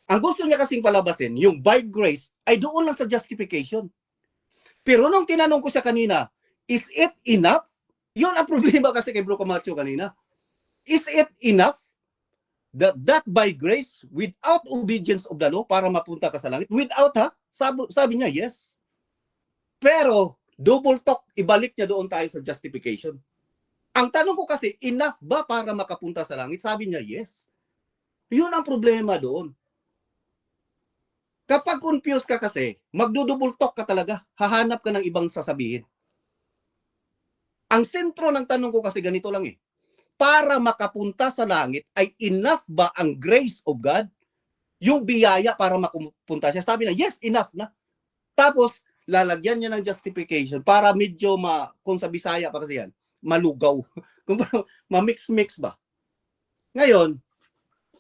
Ang gusto niya kasing palabasin, yung by grace, ay doon lang sa justification. Pero nung tinanong ko siya kanina, is it enough? Yun ang problema kasi kay Bro Camacho kanina. Is it enough that by grace, without obedience of the law, para mapunta ka sa langit? Without ha? Sabi niya, yes. Pero, double talk, ibalik niya doon tayo sa justification. Ang tanong ko kasi, enough ba para makapunta sa langit? Sabi niya, yes. Yun ang problema doon. Kapag confused ka kasi, magdudouble talk ka talaga. Hahanap ka ng ibang sasabihin. Ang sentro ng tanong ko kasi ganito lang eh. Para makapunta sa langit, ay enough ba ang grace of God? Yung biyaya para makapunta siya. Sabi na, yes, enough na. Tapos, lalagyan niya ng justification para medyo kung sa Bisaya pa kasi yan, malugaw. Kung ma-mix-mix ba? Ngayon,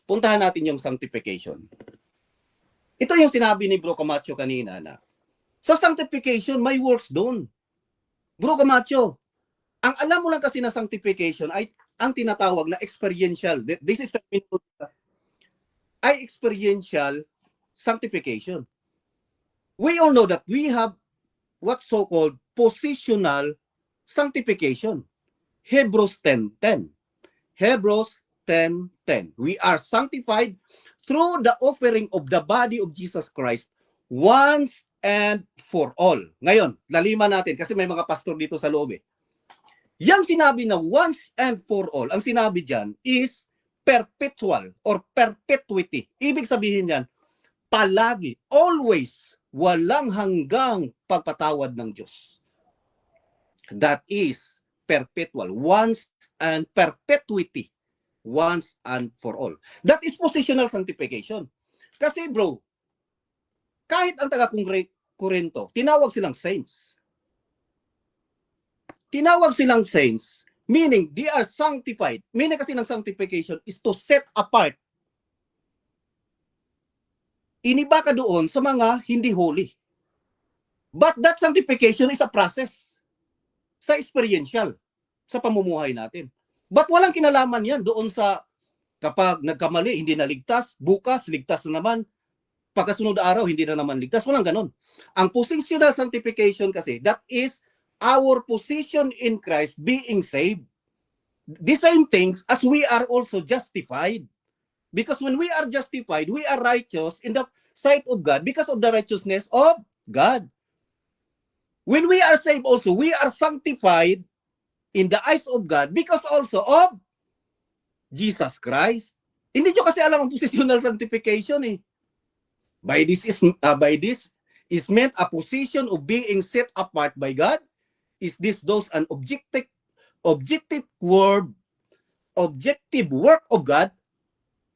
puntahan natin yung sanctification. Ito yung sinabi ni Bro Camacho kanina na sa sanctification, may works doon. Bro Camacho, ang alam mo lang kasi na sanctification ay ang tinatawag na experiential. This is the ay experiential sanctification. We all know that we have what's so-called positional sanctification. Hebrews 10:10. Hebrews 10:10. We are sanctified through the offering of the body of Jesus Christ once and for all. Ngayon, laliman natin kasi may mga pastor dito sa loob eh. Yang sinabi na once and for all, ang sinabi dyan is perpetual or perpetuity. Ibig sabihin yan, palagi, always, walang hanggang pagpatawad ng Diyos. That is perpetual, once and perpetuity, once and for all. That is positional sanctification. Kasi bro, kahit ang taga-Korinto, tinawag silang saints. Tinawag silang saints, meaning they are sanctified. Meaning kasi ng sanctification is to set apart iniba ka doon sa mga hindi holy. But that sanctification is a process. Sa experiential, sa pamumuhay natin. But walang kinalaman yan doon sa kapag nagkamali, hindi na ligtas, bukas, ligtas na naman, pagkasunod na araw, hindi na naman ligtas. Walang ganon. Ang positional sanctification kasi, that is our position in Christ being saved. The same things as we are also justified. Because when we are justified, we are righteous in the sight of God because of the righteousness of God. When we are saved also, we are sanctified in the eyes of God because also of Jesus Christ. Hindi nyo kasi alam ang positional sanctification eh. By this is meant a position of being set apart by God. Is this those an objective work of God?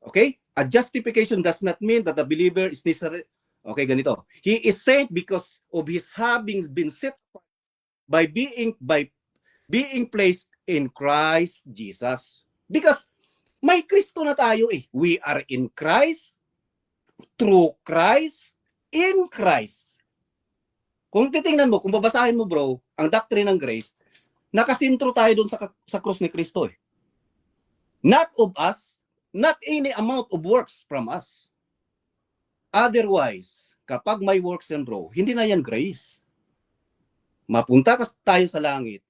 Okay? A justification does not mean that the believer is necessary. Okay, ganito. He is saved because of his having been set apart by being placed in Christ Jesus. Because may Kristo na tayo eh. We are in Christ, through Christ, in Christ. Kung titingnan mo, kung babasahin mo bro, ang doctrine ng grace, nakasintro tayo doon sa krus ni Kristo eh. Not of us, not any amount of works from us. Otherwise, kapag may works yan bro, hindi na yan grace. Mapunta tayo sa langit,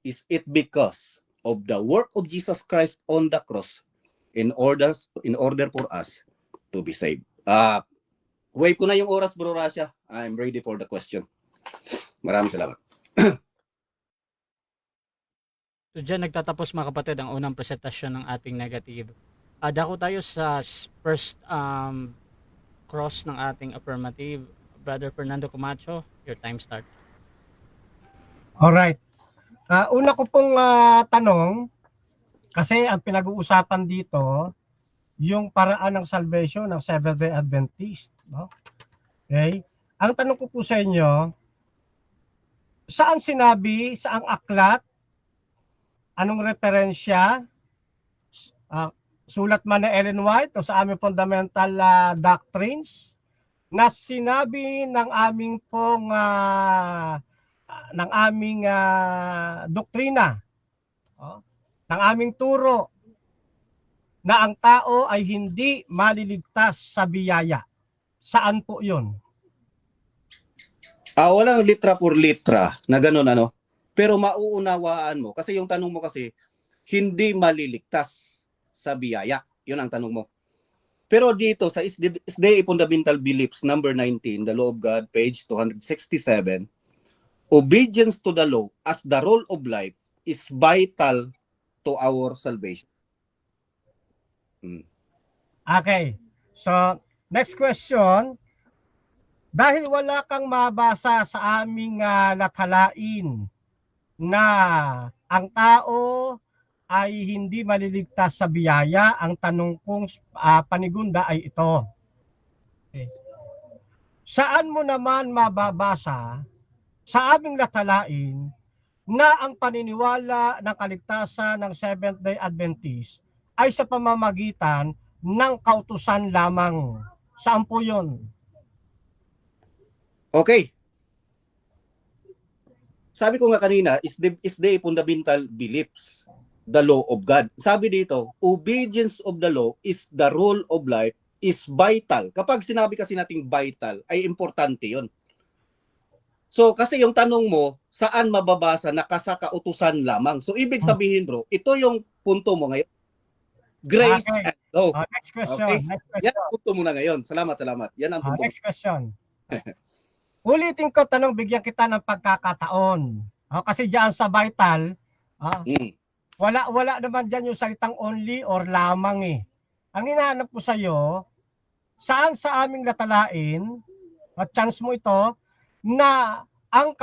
is it because of the work of Jesus Christ on the cross in order for us to be saved. Wave ko na yung oras bro Rasha. I'm ready for the question. Maraming salamat. So dyan nagtatapos mga kapatid ang unang presentasyon ng ating negative. Dako tayo sa first cross ng ating affirmative. Brother Fernando Camacho, your time start. Alright. Una ko pong tanong, kasi ang pinag-uusapan dito, yung paraan ng salvation ng Seventh-day Adventist. No? Okay? Ang tanong ko po sa inyo, saan sinabi, saang aklat, anong referensya, sulat man na Ellen White o sa aming fundamental doctrines, na sinabi ng aming pong doktrina, ng aming turo, na ang tao ay hindi maliligtas sa biyaya. Saan po yun? Walang litra por litra na gano'n ano. Pero mauunawaan mo. Kasi yung tanong mo kasi, hindi maliligtas sa biyaya. Yun ang tanong mo. Pero dito sa SDA Fundamental Beliefs, number 19, The Law of God, page 267, obedience to the law as the rule of life is vital to our salvation. Okay. So, next question. Dahil wala kang mabasa sa aming lathalain na ang tao ay hindi maliligtas sa biyaya, ang tanong kong panigunda ay ito. Okay. Saan mo naman mababasa sa aming lathalain na ang paniniwala ng kaligtasan ng Seventh-day Adventist ay sa pamamagitan ng kautusan lamang? Saan po yun? Okay. Sabi ko nga kanina, is the fundamental beliefs, the law of God. Sabi dito, obedience of the law is the rule of life, is vital. Kapag sinabi kasi nating vital, ay importante yon. So, kasi yung tanong mo, saan mababasa na kasakautusan lamang? So, ibig sabihin bro, ito yung punto mo ngayon. Grace and law. Next question. Okay. Next question. Yan ang punto mo na ngayon. Salamat. Yan ang punto. Next question. Ulitin ko tanong, bigyan kita ng pagkakataon. Kasi diyan sa vital, wala naman diyan yung salitang only or lamang eh. Ang hinahanap ko sa iyo, saan sa aming latalain, at chance mo ito, na ang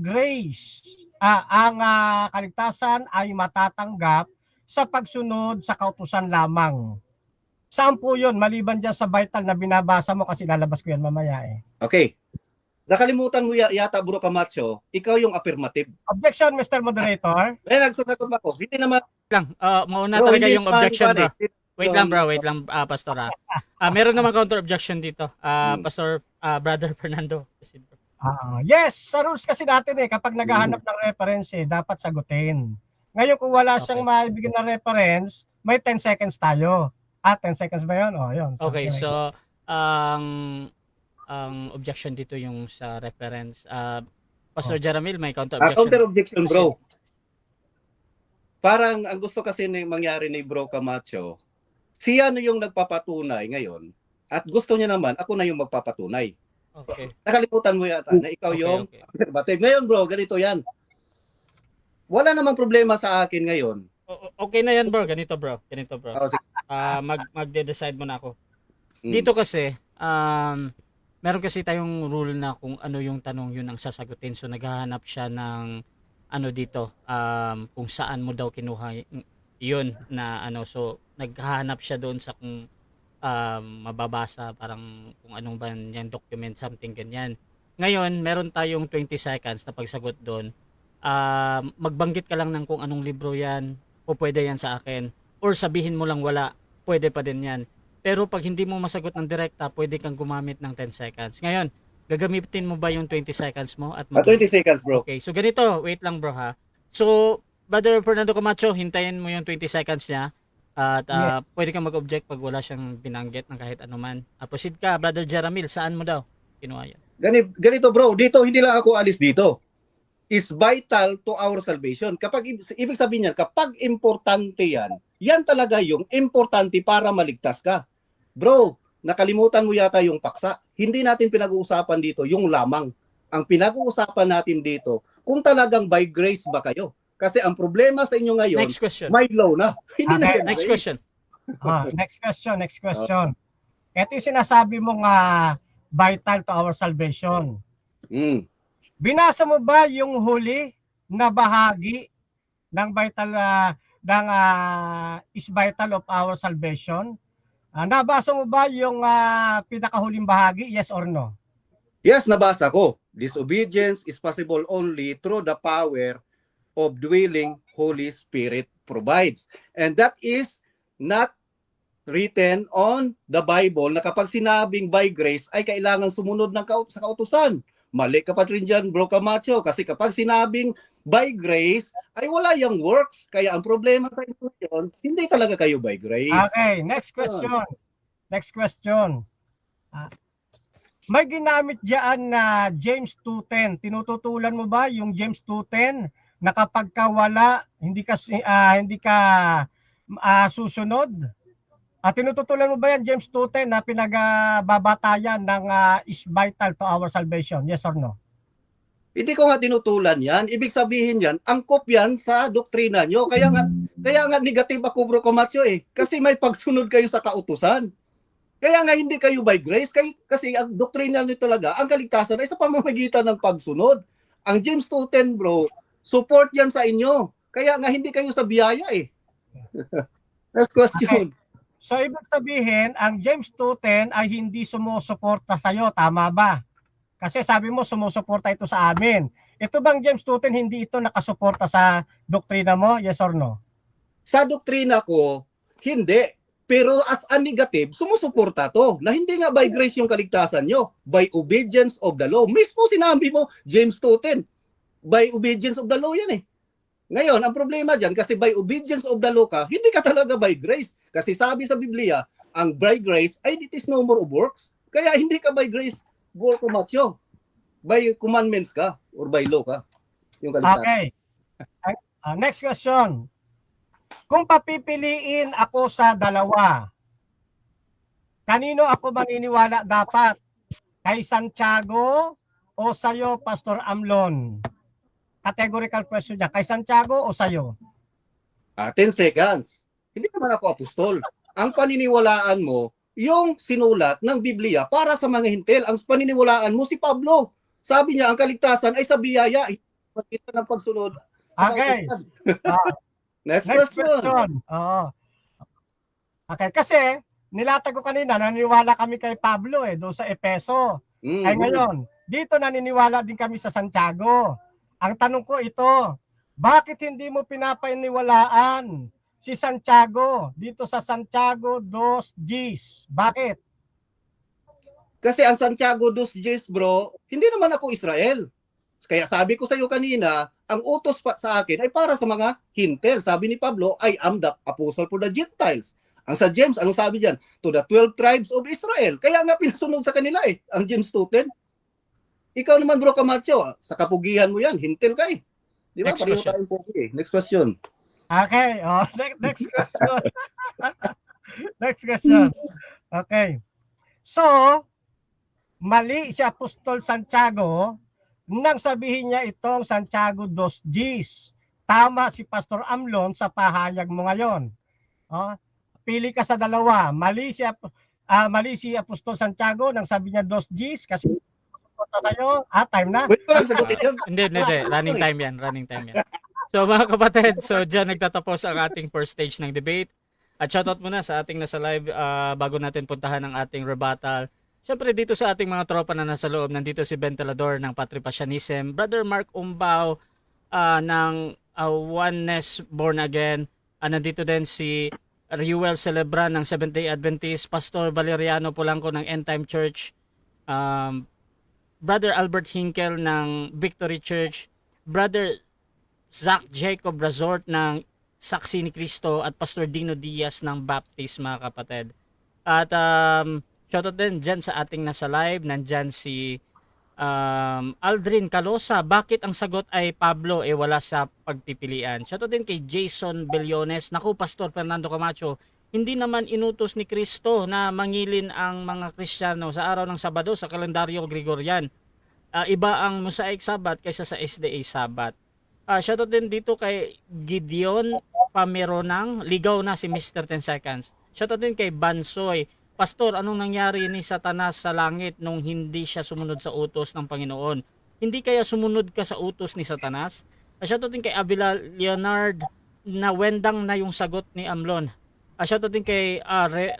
grace, ang kaligtasan ay matatanggap sa pagsunod sa kautusan lamang. Saan po yun? Maliban dyan sa vital na binabasa mo kasi lalabas ko yan mamaya eh. Okay. Nakalimutan mo yata bro Camacho, ikaw yung affirmative. Objection, Mr. Moderator. Nagsasagot ako. Hindi naman Mauna talaga yung objection bro. Wait lang bro, wait lang Pastor. Meron naman counter objection dito. Pastor Brother Fernando. Yes, sa rules kasi natin kapag naghahanap ng reference dapat sagutin. Ngayon kung wala siyang maibigay na reference, may 10 seconds tayo. 10 seconds ba 'yon? Yun. Okay, so ang objection dito yung sa reference. Pastor Jaramil, may counter objection. Counter objection, bro. Parang ang gusto kasi mangyari ni Bro Camacho, siya na yung nagpapatunay ngayon at gusto niya naman ako na yung magpapatunay. Okay. Nakalimutan mo yata na ikaw yung affirmative. Ngayon bro, ganito yan. Wala namang problema sa akin ngayon. Okay na yan bro, ganito bro. Magde-decide mo na ako. Dito kasi, meron kasi tayong rule na kung ano yung tanong yun ang sasagutin. So naghahanap siya ng ano dito, kung saan mo daw kinuha yun na ano. So naghahanap siya doon sa kung mababasa parang kung anong ba yan document, something ganyan. Ngayon, meron tayong 20 seconds na pagsagot doon. Magbanggit ka lang ng kung anong libro yan, o pwede yan sa akin, or sabihin mo lang wala, pwede pa din yan. Pero pag hindi mo masagot ng direkta, pwede kang gumamit ng 10 seconds. Ngayon, gagamitin mo ba yung 20 seconds mo? 20 seconds bro. Okay, so ganito, wait lang bro ha. So, Brother Fernando Camacho, hintayin mo yung 20 seconds niya. At pwede kang mag-object pag wala siyang binanggit ng kahit anuman. Proceed ka, Brother Jaramil, saan mo daw kinuha yan? Ganito bro, dito hindi lang ako alis dito. Is vital to our salvation. Kapag ibig sabihin niyan, kapag importante yan, yan talaga yung importante para maligtas ka. Bro, nakalimutan mo yata yung paksa. Hindi natin pinag-uusapan dito yung lamang. Ang pinag-uusapan natin dito, kung talagang by grace ba kayo. Kasi ang problema sa inyo ngayon, next question. may law na. Hindi na Next question. Next question. Ito yung sinasabi mong vital to our salvation. Binasa mo ba yung huli na bahagi ng vital is vital of our salvation? Nabasa mo ba yung pinakahuling bahagi? Yes or no? Yes, nabasa ko. Disobedience is possible only through the power of dwelling Holy Spirit provides. And that is not written on the Bible na kapag sinabing by grace ay kailangan sumunod ng sa kautusan. Mali ka pa rin dyan, Bro Camacho, kasi kapag sinabing by grace ay wala yung works. Kaya ang problema sa inyo yun, hindi talaga kayo by grace. Okay, next question. May ginamit diyan na James 2:10. Tinututulan mo ba yung James 2:10 na kapag ka wala, hindi ka susunod? Tinututulan mo ba yan, James 2:10, na pinagbabatayan ng is vital to our salvation? Yes or no? Hindi ko nga tinutulan yan. Ibig sabihin yan, angkop yan sa doktrina nyo. Kaya nga negative ako, Bro Camacho Kasi may pagsunod kayo sa kautusan. Kaya nga hindi kayo by grace. Kasi ang doktrina nyo talaga, ang kaligtasan ay sa pamamagitan ng pagsunod. Ang James 2:10 bro, support yan sa inyo. Kaya nga hindi kayo sa biyaya Next question. Okay. So ibig sabihin, ang James 2:10 ay hindi sumusuporta sa iyo, tama ba? Kasi sabi mo sumusuporta ito sa amin. Ito bang James 2:10 hindi ito nakasuporta sa doktrina mo? Yes or no? Sa doktrina ko, hindi. Pero as a negative, sumusuporta to. Na hindi nga by grace yung kaligtasan nyo. By obedience of the law. Mismo sinabi mo, James 2:10. By obedience of the law yan Ngayon, ang problema dyan, kasi by obedience of the law ka, hindi ka talaga by grace. Kasi sabi sa Biblia, ang by grace ay it is no more of works. Kaya hindi ka by grace, Bro Camacho. By commandments ka or by law ka. Yung kaligtasan. Okay. Next question. Kung papipiliin ako sa dalawa, kanino ako maniniwala dapat? Kay Santiago o sa'yo, Pastor Amlon? Categorical question niya. Kay Santiago o sa'yo? 10 seconds. Hindi naman ako apostol. Ang paniniwalaan mo, yung sinulat ng Biblia para sa mga hintil. Ang paniniwalaan mo si Pablo. Sabi niya, ang kaligtasan ay sa biyaya. Ito ng pagsunod. Okay. Next question. Oo. Okay, kasi nilatag ko kanina, naniniwala kami kay Pablo doon sa Epeso. Ay ngayon, dito naniniwala din kami sa Santiago. Ang tanong ko ito, bakit hindi mo pinapaniwalaan si Santiago dito sa Santiago dos Gs? Bakit? Kasi ang Santiago dos Gs, bro, hindi naman ako Israel. Kaya sabi ko sa iyo kanina, ang utos pa sa akin ay para sa mga hintel. Sabi ni Pablo, I am the apostle for the Gentiles. Ang sa James, anong sabi diyan? To the 12 tribes of Israel. Kaya nga pinasunod sa kanila ang James 2:10. Ikaw naman, bro Camacho, sa kapugihan mo yan, hintel ka eh. Di ba? Next Pareho question. tayong pogi eh. Next question. Okay, next question. Next question. Okay. So, mali si Apostol Santiago nang sabihin niya itong Santiago dos Gs. Tama si Pastor Amlon sa pahayag mo ngayon. Pili ka sa dalawa. Mali si Apostol Santiago nang sabi niya dos Gs kasi tayo, time na. Wait ko lang sagutin yan. Hindi. Running time yan. So mga kapatid, dyan nagtatapos ang ating first stage ng debate. At shoutout muna sa ating nasa live bago natin puntahan ang ating rebuttal. Siyempre dito sa ating mga tropa na nasa loob, nandito si Ventilador ng Patripasyanism, Brother Mark Umbao ng Oneness Born Again, nandito din si Reuel Celebran ng Seventh-day Adventist, Pastor Valeriano Polanco ng End Time Church, Brother Albert Hinkel ng Victory Church, Brother Zach Jacob Resort ng Saksi ni Cristo, at Pastor Dino Diaz ng Baptist, mga kapatid. At shoutout din dyan sa ating nasa live, nandyan si Aldrin Calosa. Bakit ang sagot ay Pablo wala sa pagpipilian? Shoutout din kay Jason Bellones. Naku, Pastor Fernando Camacho, hindi naman inutos ni Cristo na mangilin ang mga Kristiyano sa araw ng Sabado sa kalendaryo Gregorian. Iba ang Mosaic Sabbath kaysa sa SDA Sabbath. Shoutout din dito kay Gideon Pameronang. Ligaw na si Mr. 10 Seconds. Shoutout din kay Bansoy. Pastor, anong nangyari ni Satanas sa langit nung hindi siya sumunod sa utos ng Panginoon? Hindi kaya sumunod ka sa utos ni Satanas? Shoutout din kay Avila Leonard na wendang na yung sagot ni Amlon. Shoutout din kay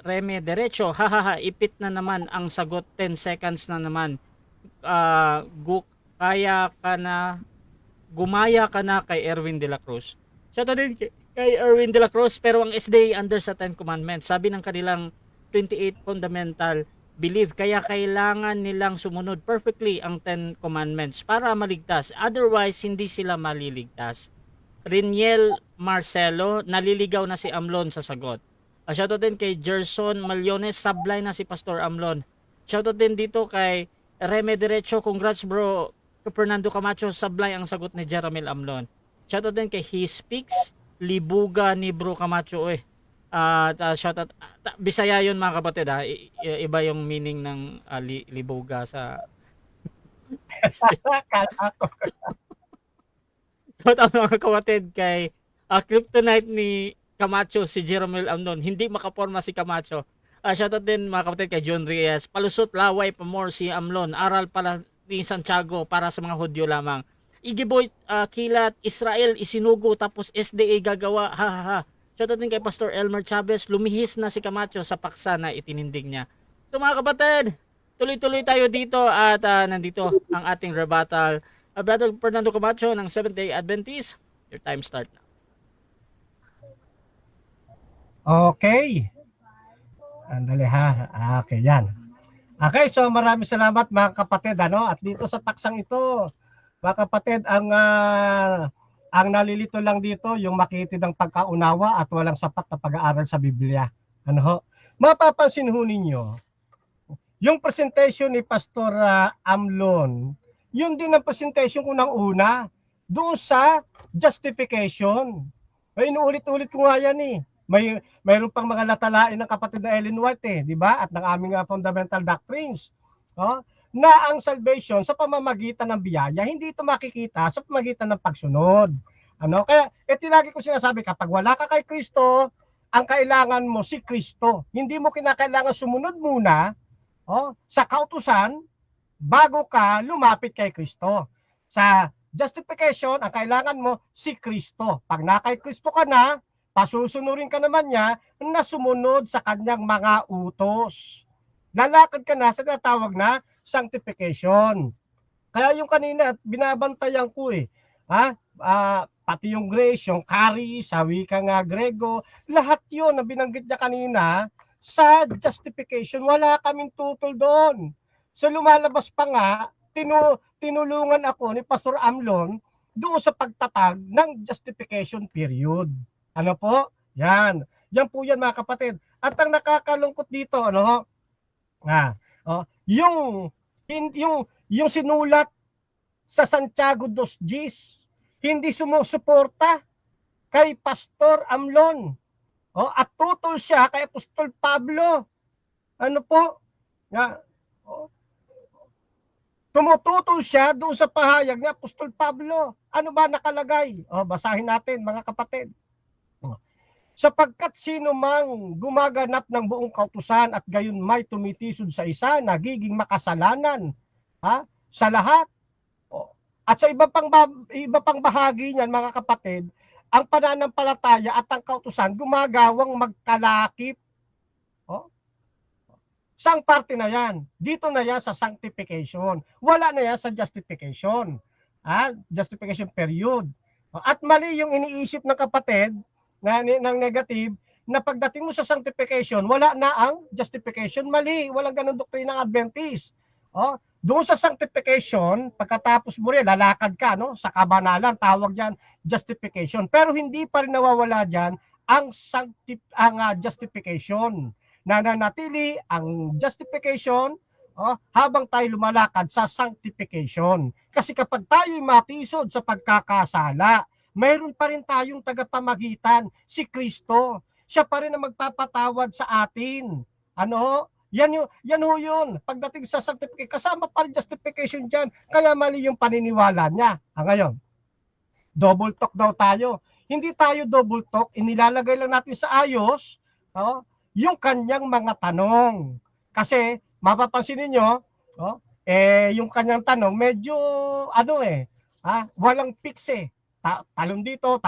Reme Derecho. Hahaha, ipit na naman ang sagot, 10 seconds na naman. Gumaya ka na kay Erwin de la Cruz. Shoutout din kay Erwin de la Cruz, pero ang SDA under sa 10 Commandments. Sabi ng kanilang 28 fundamental belief, kaya kailangan nilang sumunod perfectly ang 10 commandments para maligtas, otherwise hindi sila maliligtas. Riniel Marcelo, naliligaw na si Amlon sa sagot. Shoutout din kay Gerson Malyones, sablay na si Pastor Amlon. Shoutout din dito kay Reme Derecho, congrats bro Fernando Camacho, sablay ang sagot ni Jeramel Amlon. Shoutout din kay He Speaks, libuga ni bro Camacho shoutout, Bisaya yun mga kapatid iba yung meaning ng libuga sa shoutout mga kapatid kay Kryptonite ni Camacho, si Jeromel Amnon, hindi makaporma si Camacho. Shoutout din mga kapatid kay John Reyes, palusot laway pa more si Amlon, aral pala ni Santiago para sa mga Hudyo lamang. Igiboy kilat Israel isinugo tapos SDA gagawa, hahaha. Shoutout din kay Pastor Elmer Chavez, lumihis na si Camacho sa paksa na itinindig niya. So mga kapatid, tuloy-tuloy tayo dito at nandito ang ating rebuttal. Brother Fernando Camacho ng Seventh-day Adventist, your time start now. Okay. Andali ha. Okay, yan. Okay, so maraming salamat mga kapatid. At dito sa paksang ito, mga kapatid, ang nalilito lang dito yung makitid ng pagkaunawa at walang sapat na pag-aaral sa Biblia. Mapapansin ho ninyo, yung presentation ni Pastor Amlon, yun din ang presentation ko ng una, doon sa justification. Inuulit-ulit ko nga yan mayroon pang mga latalain ng kapatid na Ellen White di ba? At ng aming fundamental doctrines. Na ang salvation sa pamamagitan ng biyaya, hindi ito makikita sa pamamagitan ng pagsunod. Kaya lagi ko sinasabi, kapag wala ka kay Kristo, ang kailangan mo si Kristo. Hindi mo kinakailangan sumunod muna sa kautusan bago ka lumapit kay Kristo. Sa justification, ang kailangan mo si Kristo. Pag na kay Kristo ka na, pasusunurin ka naman niya na sumunod sa kanyang mga utos. Lalakad ka na sa tinatawag na sanctification. Kaya yung kanina binabantayan ko pati yung grace, yung charis, sa wika nga Grego, lahat yun na binanggit niya kanina sa justification. Wala kaming tutol doon. So lumalabas pa nga, tinulungan ako ni Pastor Amlon doon sa pagtatag ng justification period. Ano po? Yan. Yan po yan mga kapatid. At ang nakakalungkot dito, ano? Yung sinulat sa Santiago 2:10, hindi sumusuporta kay Pastor Amlon. At tutol siya kay Apostol Pablo. Ano po? Tumututol siya doon sa pahayag ni Apostol Pablo. Ano ba nakalagay? Basahin natin mga kapatid. Sapagkat sino mang gumaganap ng buong kautusan at gayon may tumitisod sa isa, nagiging makasalanan sa lahat. At sa iba pang bahagi niyan mga kapatid, ang pananampalataya at ang kautusan gumagawang magkalakip. Saang parte na yan? Dito na yan sa sanctification. Wala na yan sa justification. Justification period. At mali yung iniisip ng kapatid ng negative, na pagdating mo sa sanctification, wala na ang justification. Mali, walang ganun doktrina ng Adventist. Doon sa sanctification, pagkatapos mo rin, lalakad ka sa kabanalan, tawag dyan justification. Pero hindi pa rin nawawala dyan ang justification. Nananatili ang justification habang tayo lumalakad sa sanctification. Kasi kapag tayo matisod sa pagkakasala, mayroon pa rin tayong tagapamagitan, si Kristo. Siya pa rin ang magpapatawad sa atin. Yan ho yun. Pagdating sa sanctification, kasama pa rin justification dyan. Kaya mali yung paniniwala niya. Ngayon, double talk daw tayo. Hindi tayo double talk. Inilalagay lang natin sa ayos yung kanyang mga tanong. Kasi, mapapansin ninyo, yung kanyang tanong, medyo, walang fix talon dito.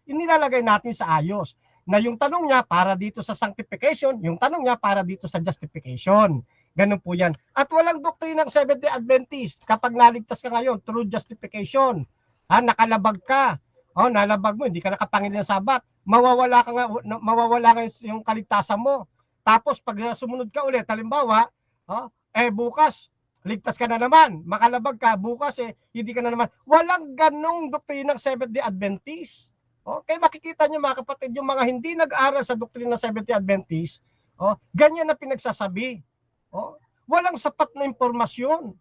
Inilalagay natin sa ayos. Na yung tanong niya para dito sa sanctification, yung tanong niya para dito sa justification. Ganun po yan. At walang doktrinang Seventh-day Adventist. Kapag naligtas ka ngayon through justification, nakalabag ka, nalabag mo, hindi ka nakapangilin ng sabat, mawawala nga yung kaligtasan mo. Tapos pag sumunod ka ulit, halimbawa, bukas, ligtas ka na naman, makalabag ka, bukas hindi ka na naman. Walang ganong doktrinang Seventh-day Adventist. Kaya makikita niyo mga kapatid, yung mga hindi nag-aral sa doktrina ng Seventh-day Adventist, ganyan na pinagsasabi. Walang sapat na impormasyon.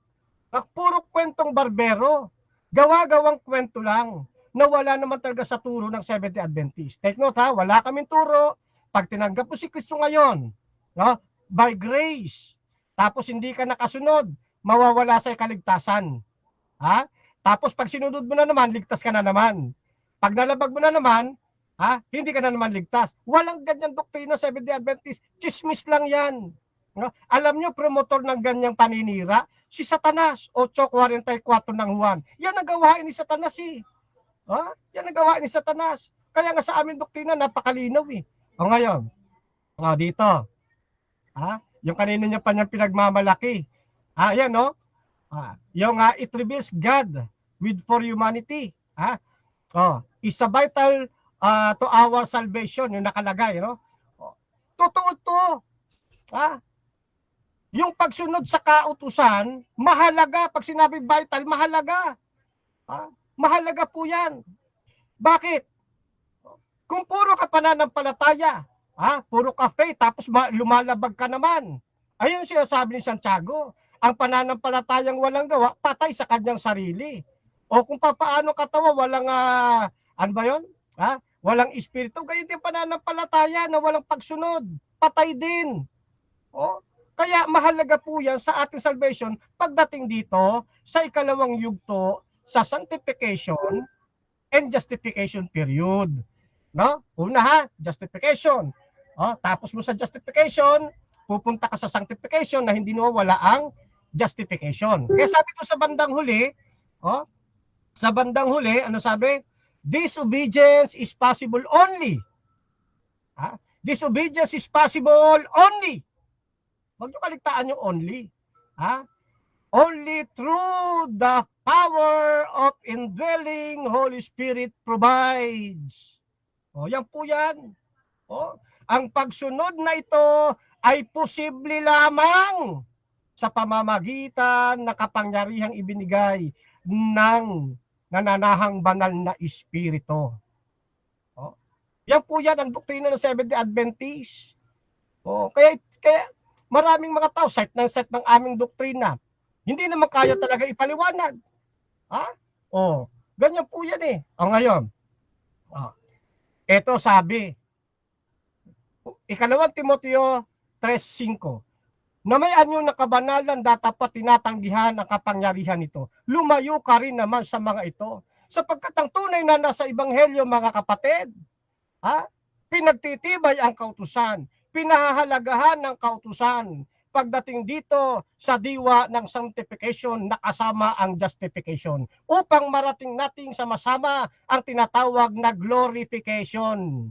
Puro kwentong barbero. Gawa-gawang kwento lang na wala naman talaga sa turo ng Seventh-day Adventist. Take note wala kaming turo. Pag tinanggap mo si Kristo ngayon, by grace, tapos hindi ka nakasunod, mawawala sa kaligtasan. Tapos pag sinunod mo na naman, ligtas ka na naman. Pag nalabag mo na naman, hindi ka na naman ligtas. Walang ganyan doktrina Seventh-day Adventist. Chismis lang yan. Alam nyo, promotor ng ganyang paninira, si Satanas, 8:44 ng Juan. Yan ang gawain ni Satanas Yan ang gawain ni Satanas. Kaya nga sa amin doktrina, napakalinaw ngayon, dito. Yung kanina niya pa niyang pinagmamalaki. Yan yung it reveals God for humanity. Is a vital to our salvation, yung nakalagay, Totoo to. Yung pagsunod sa kautusan, mahalaga. Pag sinabi vital, mahalaga. Mahalaga po yan. Bakit? Kung puro ka pananampalataya, puro ka faith, tapos lumalabag ka naman. Ayun siya sabi ni Santiago, ang pananampalatayang walang gawa, patay sa kanyang sarili. O kung paano katawa, walang, walang espiritu, gayon din pananampalataya na walang pagsunod, patay din. Kaya mahalaga po yan sa ating salvation pagdating dito sa ikalawang yugto sa sanctification and justification period. Una justification. Tapos mo sa justification, pupunta ka sa sanctification na hindi nawawala ang justification. Kaya sabi ko sa bandang huli, ano sabi? Disobedience is possible only. Disobedience is possible only. Huwag nyo kaligtaan yung only. only through the power of indwelling Holy Spirit provides. O, yan po yan. O, ang pagsunod na ito ay posible lamang sa pamamagitan ng kapangyarihang ibinigay ng nananahang banal na Espiritu. O, yan po yan ang doktrina ng Seventh-day Adventist. O, kaya maraming mga tao, set ng aming doktrina, hindi naman kaya talaga ipaliwanag. Ha? O, ganyan po yan eh. O ngayon, ito sabi, 2 Timoteo 3:5, na may anyo na kabanalan dapat tinatanggihan ang kapangyarihan nito. Lumayo ka rin naman sa mga ito. Sapagkat ang tunay na nasa Ebanghelyo, mga kapatid, pinagtitibay ang kautusan, pinahahalagahan ng kautusan. Pagdating dito sa diwa ng sanctification, nakasama ang justification upang marating nating sama-sama ang tinatawag na glorification.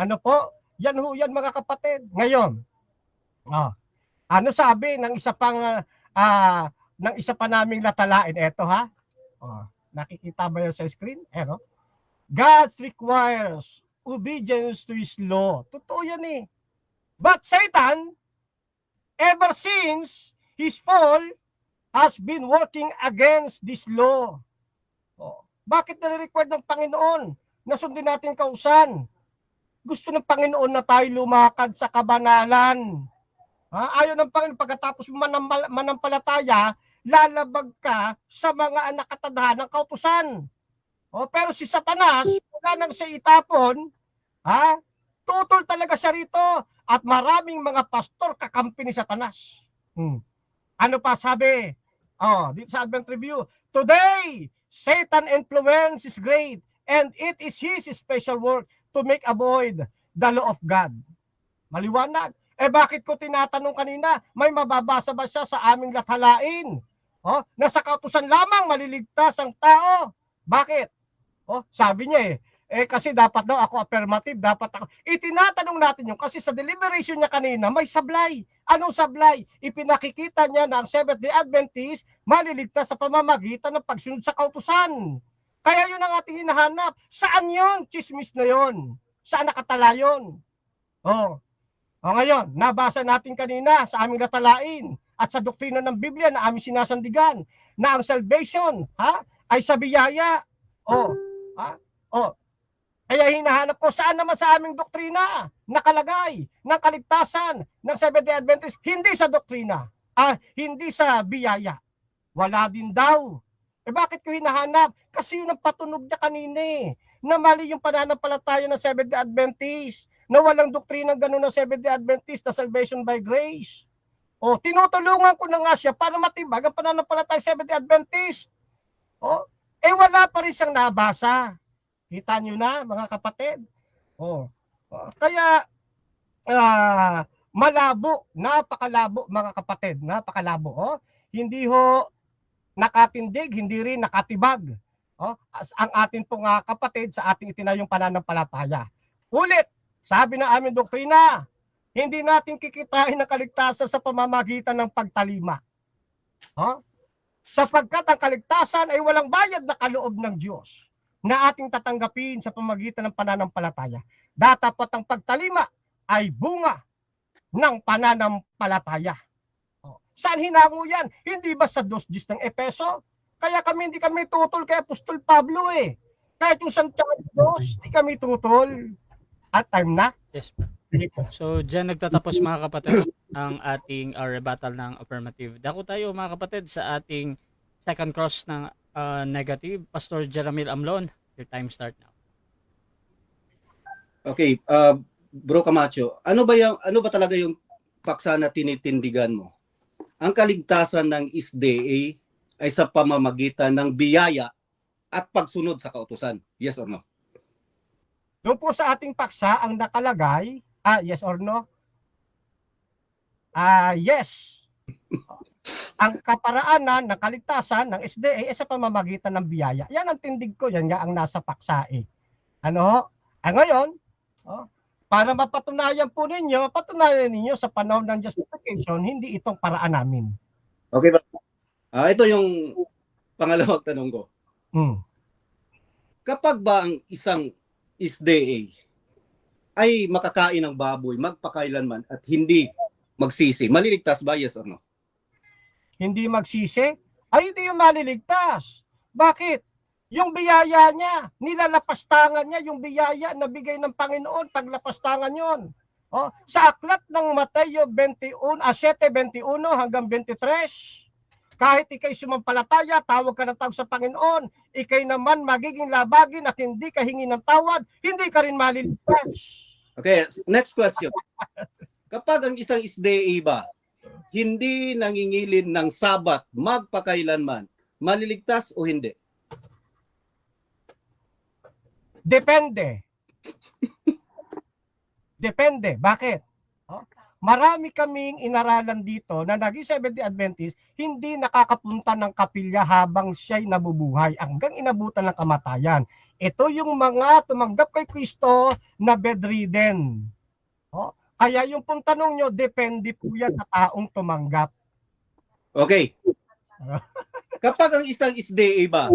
Ano po? Yan ho yan, mga kapatid. Ngayon, ano sabi ng isa pa naming latalain? Eto ha. Nakikita ba yan sa screen? God requires obedience to His law. Totoo yan eh. But Satan, ever since his fall, has been working against this law. Bakit nare-required ng Panginoon na sundin natin kausan? Gusto ng Panginoon na tayo lumakad sa kabanalan. Ayaw ng Panginoon pagkatapos manampalataya, lalabag ka sa mga nakatadhana ng kautusan. Pero si Satanas, wala nang siya itapon, tutol talaga siya rito. At maraming mga pastor kakampi ni Satanas. Ano pa sabi? Dito sa Advent Review, today, Satan influence is great and it is his special work to make avoid the law of God. Maliwanag. Bakit ko tinatanong kanina, may mababasa ba siya sa aming lathalain? Nasa kautusan lamang maliligtas ang tao. Bakit? Sabi niya kasi dapat daw ako affirmative, dapat ako. Itinatanong natin yun kasi sa deliberation niya kanina may sablay. Anong sablay? Ipinakikita niya na ang Seventh-day Adventist maliligtas sa pamamagitan ng pagsunod sa kautusan. Kaya yun ang ating hinahanap. Saan yun? Chismis na yun. Saan nakatala yun? Ngayon, nabasa natin kanina sa aming latalain at sa doktrina ng Biblia na aming sinasandigan na ang salvation ay sa biyaya. Kaya hinahanap ko saan naman sa aming doktrina nakalagay ng kaligtasan ng Seventh-day Adventist, hindi sa doktrina, hindi sa biyaya. Wala din daw. Bakit ko hinahanap? Kasi yun ang patunog niya kanina na mali yung pananampalataya ng Seventh-day Adventist, na walang doktrina gano'n ng Seventh-day Adventist na salvation by grace. Tinutulungan ko na nga siya para matibag ang pananampalataya ng Seventh-day Adventist. Wala pa rin siyang nabasa. Kita nyo na, mga kapatid. Kaya, malabo, napakalabo, mga kapatid, napakalabo. Hindi ho nakatindig, hindi rin nakatibag. Ang atin pong kapatid sa ating itinayong pananampalataya. Ulit, sabi ng aming doktrina, hindi natin kikitain ang kaligtasan sa pamamagitan ng pagtalima. Sapagkat ang kaligtasan ay walang bayad na kaloob ng Diyos na ating tatanggapin sa pamamagitan ng pananampalataya. Dapat ang pagtalima ay bunga ng pananampalataya. Saan hinango yan? Hindi ba sa 2:10 ng Epeso? Kaya hindi kami tutol kay Apostol Pablo Kahit yung Santiago 2, hindi kami tutol. At time na? Yes, bro. So, dyan nagtatapos, mga kapatid, ang ating rebuttal ng affirmative. Dako tayo, mga kapatid, sa ating second cross ng negative. Pastor Jeramil Amlon, your time start now. Okay, Bro Camacho, ano ba talaga yung paksa na tinitindigan mo? Ang kaligtasan ng SDA ay sa pamamagitan ng biyaya at pagsunod sa kautusan. Yes or no? Doon po sa ating paksa ang nakalagay, yes or no? Yes. Ang kaparaanan ng kaligtasan ng SDA ay sa pamamagitan ng biyaya. Yan ang tindig ko, yan nga ang nasa paksa ngayon, para mapatunayan po ninyo, patunayan ninyo sa panahon ng justification, hindi itong paraan namin. Okay ba? Ito yung pangalawang tanong ko. Mm. Kapag ba ang isang SDA ay makakain ng baboy magpakailanman at hindi magsisi, maliligtas ba, yes or no? Hindi magsisi, ay hindi yung maliligtas. Bakit? Yung biyaya niya, nilalapastangan niya yung biyaya na bigay ng Panginoon, paglapastangan yon. Sa aklat ng Mateo 7:21 hanggang 23, kahit ikay sumampalataya, tawag ka ng tawag sa Panginoon, ikay naman magiging labagin at hindi ka hingi ng tawad, hindi ka rin maliligtas. Okay, next question. Kapag ang isang SDA ba hindi nangingilin ng Sabat magpakailanman, maliligtas o hindi? Depende. Depende. Bakit? Marami kaming inaralan dito na naging Seventh-day Adventist, hindi nakakapunta ng kapilya habang siya'y nabubuhay hanggang inabutan ng kamatayan. Ito yung mga tumanggap kay Kristo na bedridden. Kaya yung pong tanong nyo, depende po yan sa taong tumanggap. Okay. Kapag ang isang SDA ba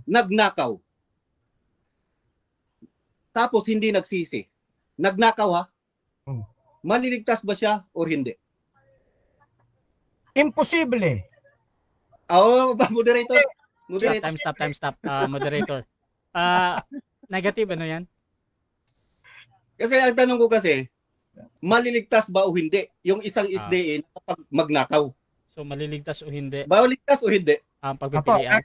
nagnakaw, tapos hindi nagsisi, nagnakaw ha, maliligtas ba siya o hindi? Imposible. Moderator. Stop. Moderator. Negative ano yan? Kasi ang tanong ko kasi, maliligtas ba o hindi yung isang SDA kapag magnakaw? So maliligtas o hindi? Maliligtas o hindi? Ang pagpipilian.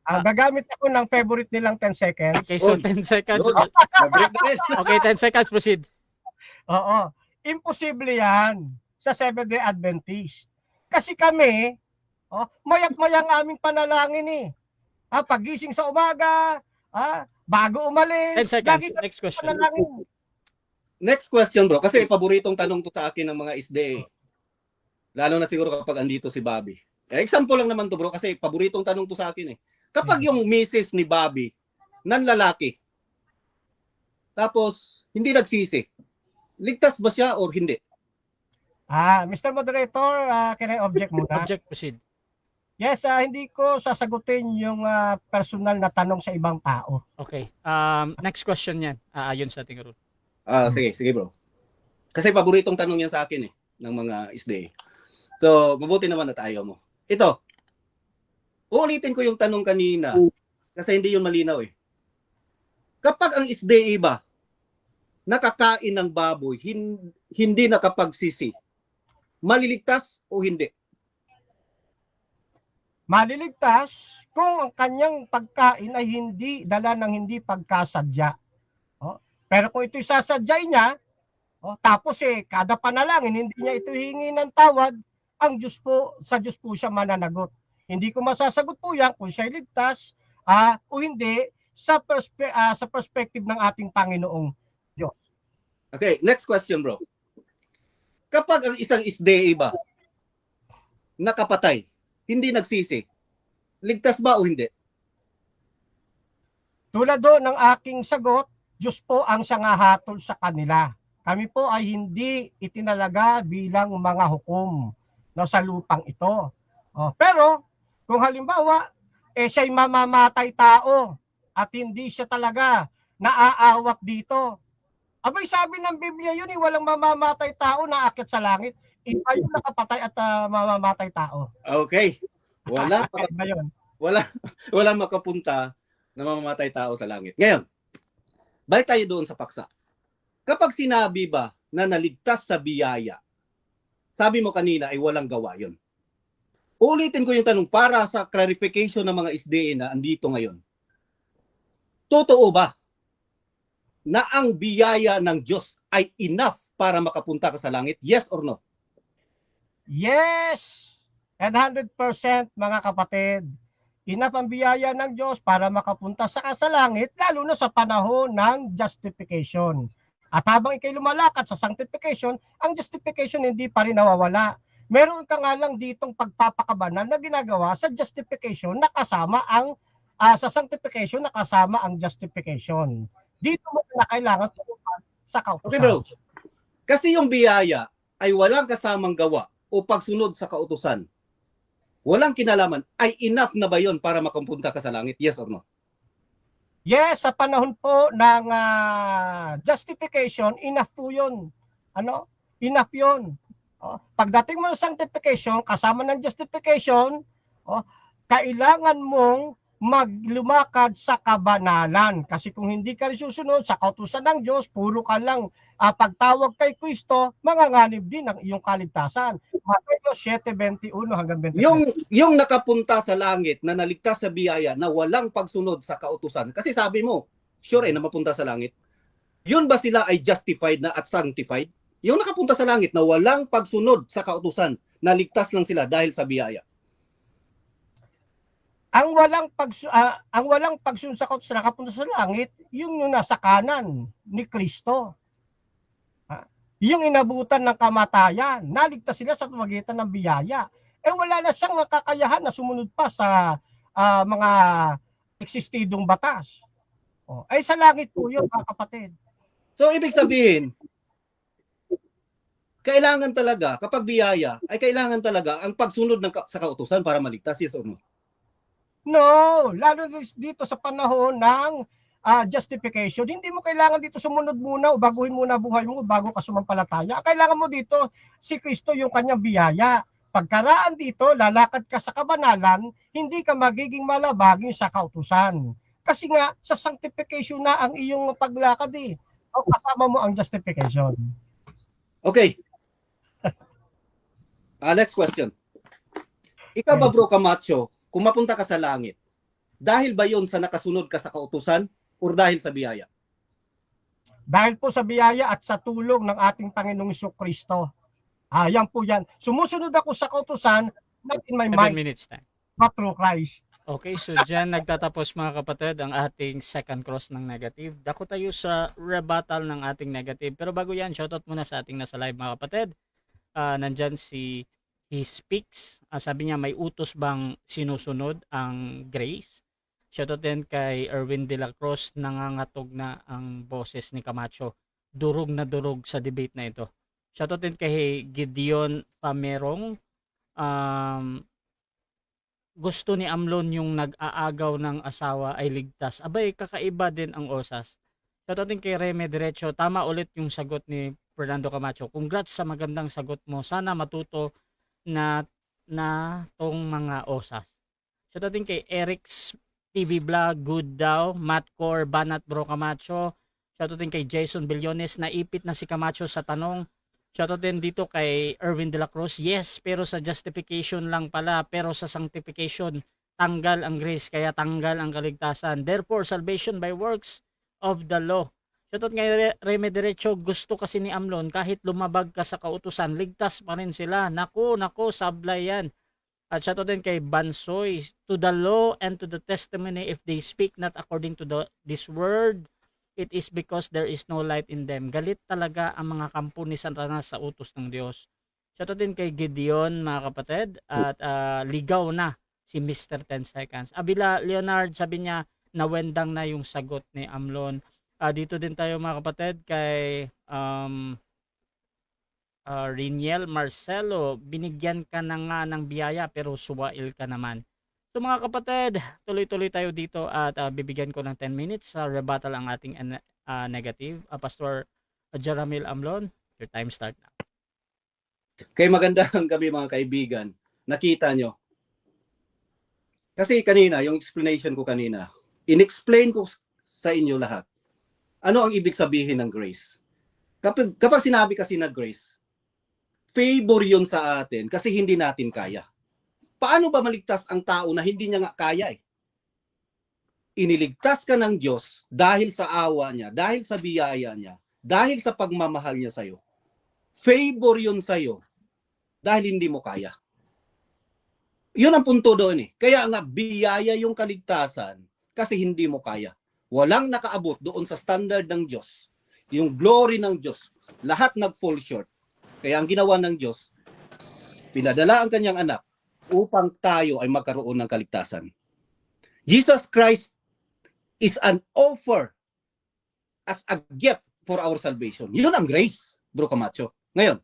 Gagamit ako ng favorite nilang 10 seconds. Okay, so 10 seconds. Na-break na rin. Okay, 10 seconds, proceed. Oo. Imposible yan sa Seventh-day Adventist. Kasi kami, mayat-maya ang aming panalangin eh. Pagising sa umaga, bago umalis. 10 seconds. lagi Next question. panalangin. Next question bro, kasi paboritong tanong to sa akin ng mga SDA. Lalo na siguro kapag andito si Bobby. Example lang naman to bro, kasi paboritong tanong to sa akin eh. Kapag yung misis ni Bobby, nanlalaki, tapos hindi nagsisi, ligtas ba siya or hindi? Mr. Moderator, can I object muna? Object, proceed. Yes, hindi ko sasagutin yung personal na tanong sa ibang tao. Okay. Next question yan. Ayon sa ating rule. Sige bro. Kasi paboritong tanong yan sa akin eh, ng mga SDA. So, mabuti naman na tayo mo. Ito, uulitin ko yung tanong kanina kasi hindi yun malinaw eh. Kapag ang SDA ba nakakain ng baboy, hindi nakapagsisi, maliligtas o hindi? Maliligtas kung ang kanyang pagkain ay hindi dala ng hindi pagkasadya. Pero kung ito'y sasadyay niya, tapos kada panalangin, hindi niya ito hingi ng tawad, ang Diyos po, sa Diyos po siya mananagot. Hindi ko masasagot po yan kung siya'y ligtas o hindi sa perspective ng ating Panginoong Diyos. Okay, next question bro. Kapag ang isang SDA ba nakapatay, hindi nagsisi, ligtas ba o hindi? Tulad doon ng aking sagot, Diyos po ang siyang hahatol sa kanila. Kami po ay hindi itinalaga bilang mga hukom sa lupang ito. Pero kung halimbawa, siya'y mamamatay tao at hindi siya talaga naaawat dito. Abay sabi ng Biblia yun, walang mamamatay tao na aakyat sa langit. Iba yung nakapatay at mamamatay tao. Okay. Wala Wala makapunta na mamamatay tao sa langit. Ngayon, balik tayo doon sa paksa. Kapag sinabi ba na naligtas sa biyaya, sabi mo kanina ay walang gawa yun. Ulitin ko yung tanong para sa clarification ng mga SDA na andito ngayon. Totoo ba na ang biyaya ng Diyos ay enough para makapunta ka sa langit? Yes or no? Yes! And 100% mga kapatid. Enough ang biyaya ng Diyos para makapunta sa langit, lalo na sa panahon ng justification. At habang ikay lumalakad sa sanctification, ang justification hindi pa rin nawawala. Meron ka nga lang ditong pagpapakabanal na ginagawa sa justification na kasama ang sa sanctification na kasama ang justification. Dito mo na kailangan tumupan sa kautusan. Okay bro. Kasi yung biyaya ay walang kasamang gawa o pagsunod sa kautusan. walang kinalaman, ay enough na ba yon para makapunta ka sa langit? Yes or no? Yes, sa panahon po ng justification, enough po yun. Ano? Enough yun. Pagdating mo sa sanctification, kasama ng justification, kailangan mong maglumakad sa kabanalan. Kasi kung hindi ka susunod sa kautusan ng Diyos, puro ka lang pagtawag kay Kristo, manganganib din ang iyong kaligtasan. Mateo 7:21 hanggang 23. Yung nakapunta sa langit na naligtas sa biyaya na walang pagsunod sa kautusan. Kasi sabi mo, sure na mapunta sa langit. Yun ba sila ay justified na at sanctified? Yung nakapunta sa langit na walang pagsunod sa kautusan, naligtas lang sila dahil sa biyaya. Ang walang pagsunod sa kautusan nakapunta sa langit, yung nasa kanan ni Kristo. Yung inabutan ng kamatayan, naligtas sila sa pamamagitan ng biyaya. Wala na siyang kakayahan na sumunod pa sa mga eksistidong batas. Ay sa langit po yun, mga kapatid. So ibig sabihin, kailangan talaga, kapag biyaya, ay kailangan talaga ang pagsunod sa kautusan para maligtas, yes or no? No, lalo dito sa panahon ng justification, hindi mo kailangan dito sumunod muna o baguhin muna buhay mo bago ka sumampalataya. Kailangan mo dito si Kristo yung kanyang biyaya. Pagkaraan dito, lalakad ka sa kabanalan, hindi ka magiging malabagin sa kautusan. Kasi nga, sa sanctification na ang iyong paglakad o kasama mo ang justification. Okay. Next question. Ikaw ba, Bro Camacho, kung mapunta ka sa langit, dahil ba yun sa nakasunod ka sa kautusan o dahil sa biyaya? Dahil po sa biyaya at sa tulong ng ating Panginoong Kristo. Yan po yan. Sumusunod ako sa kautusan, not in my 7 mind, minutes time. but through Christ. Okay, so dyan nagtatapos mga kapatid ang ating second cross ng negative. Dako tayo sa rebuttal ng ating negative. Pero bago yan, shoutout muna sa ating nasa live mga kapatid. Nandyan si He Speaks. Sabi niya may utos bang sinusunod ang grace? Shoutout din kay Erwin de la Cruz. Nangangatog na ang boses ni Camacho. Durog na durog sa debate na ito. Shoutout din kay Gideon Pamerong. Gusto ni Amlon yung nag-aagaw ng asawa ay ligtas. Abay, kakaiba din ang osas. Shoutout din kay Reme Diretso. Tama ulit yung sagot ni Fernando Camacho. Congrats sa magandang sagot mo. Sana matuto na tong mga osas. Shoutout din kay Eric's TV Vlog, Good daw, Matt Core, Banat Bro Camacho. Shoutout din kay Jason Billones. Naipit na si Camacho sa tanong. Shoutout din dito kay Erwin de la Cruz. Yes, pero sa justification lang pala. Pero sa sanctification, tanggal ang grace, kaya tanggal ang kaligtasan. Therefore, salvation by works of the law. Shoutout kay Reme Diretso. Gusto kasi ni Amlon, kahit lumabag ka sa kautusan, ligtas pa rin sila. Naku, sablay yan. At shoutout din kay Bansoy. To the law and to the testimony, if they speak not according to this word, it is because there is no light in them. Galit talaga ang mga kampo ni Satanas sa utos ng Diyos. Shoutout din kay Gideon mga kapatid. At ligaw na si Mr. 10 Seconds. Abila Leonard, sabi niya nawendang na yung sagot ni Amlon. Dito din tayo mga kapatid kay Riniel Marcelo. Binigyan ka na nga ng biyaya pero suwail ka naman. So mga kapatid, tuloy-tuloy tayo dito at bibigyan ko ng 10 minutes sa rebuttal ang ating negative. Pastor Jeramil Amlon, your time start now. Kay magandang gabi mga kaibigan. Nakita nyo. Kasi kanina, yung explanation ko kanina, in-explain ko sa inyo lahat. Ano ang ibig sabihin ng grace? Kapag sinabi kasi na grace, favor yun sa atin kasi hindi natin kaya. Paano ba maligtas ang tao na hindi niya nga kaya eh? Iniligtas ka ng Diyos dahil sa awa niya, dahil sa biyaya niya, dahil sa pagmamahal niya sa'yo. Favor yun sa'yo dahil hindi mo kaya. Yun ang punto doon eh. Kaya nga biyaya yung kaligtasan kasi hindi mo kaya. Walang nakaabot doon sa standard ng Diyos. Yung glory ng Diyos. Lahat nag-fall short. Kaya ang ginawa ng Diyos, pinadala ang kanyang anak upang tayo ay magkaroon ng kaligtasan. Jesus Christ is an offer as a gift for our salvation. Yun ang grace, Bro Camacho. Ngayon,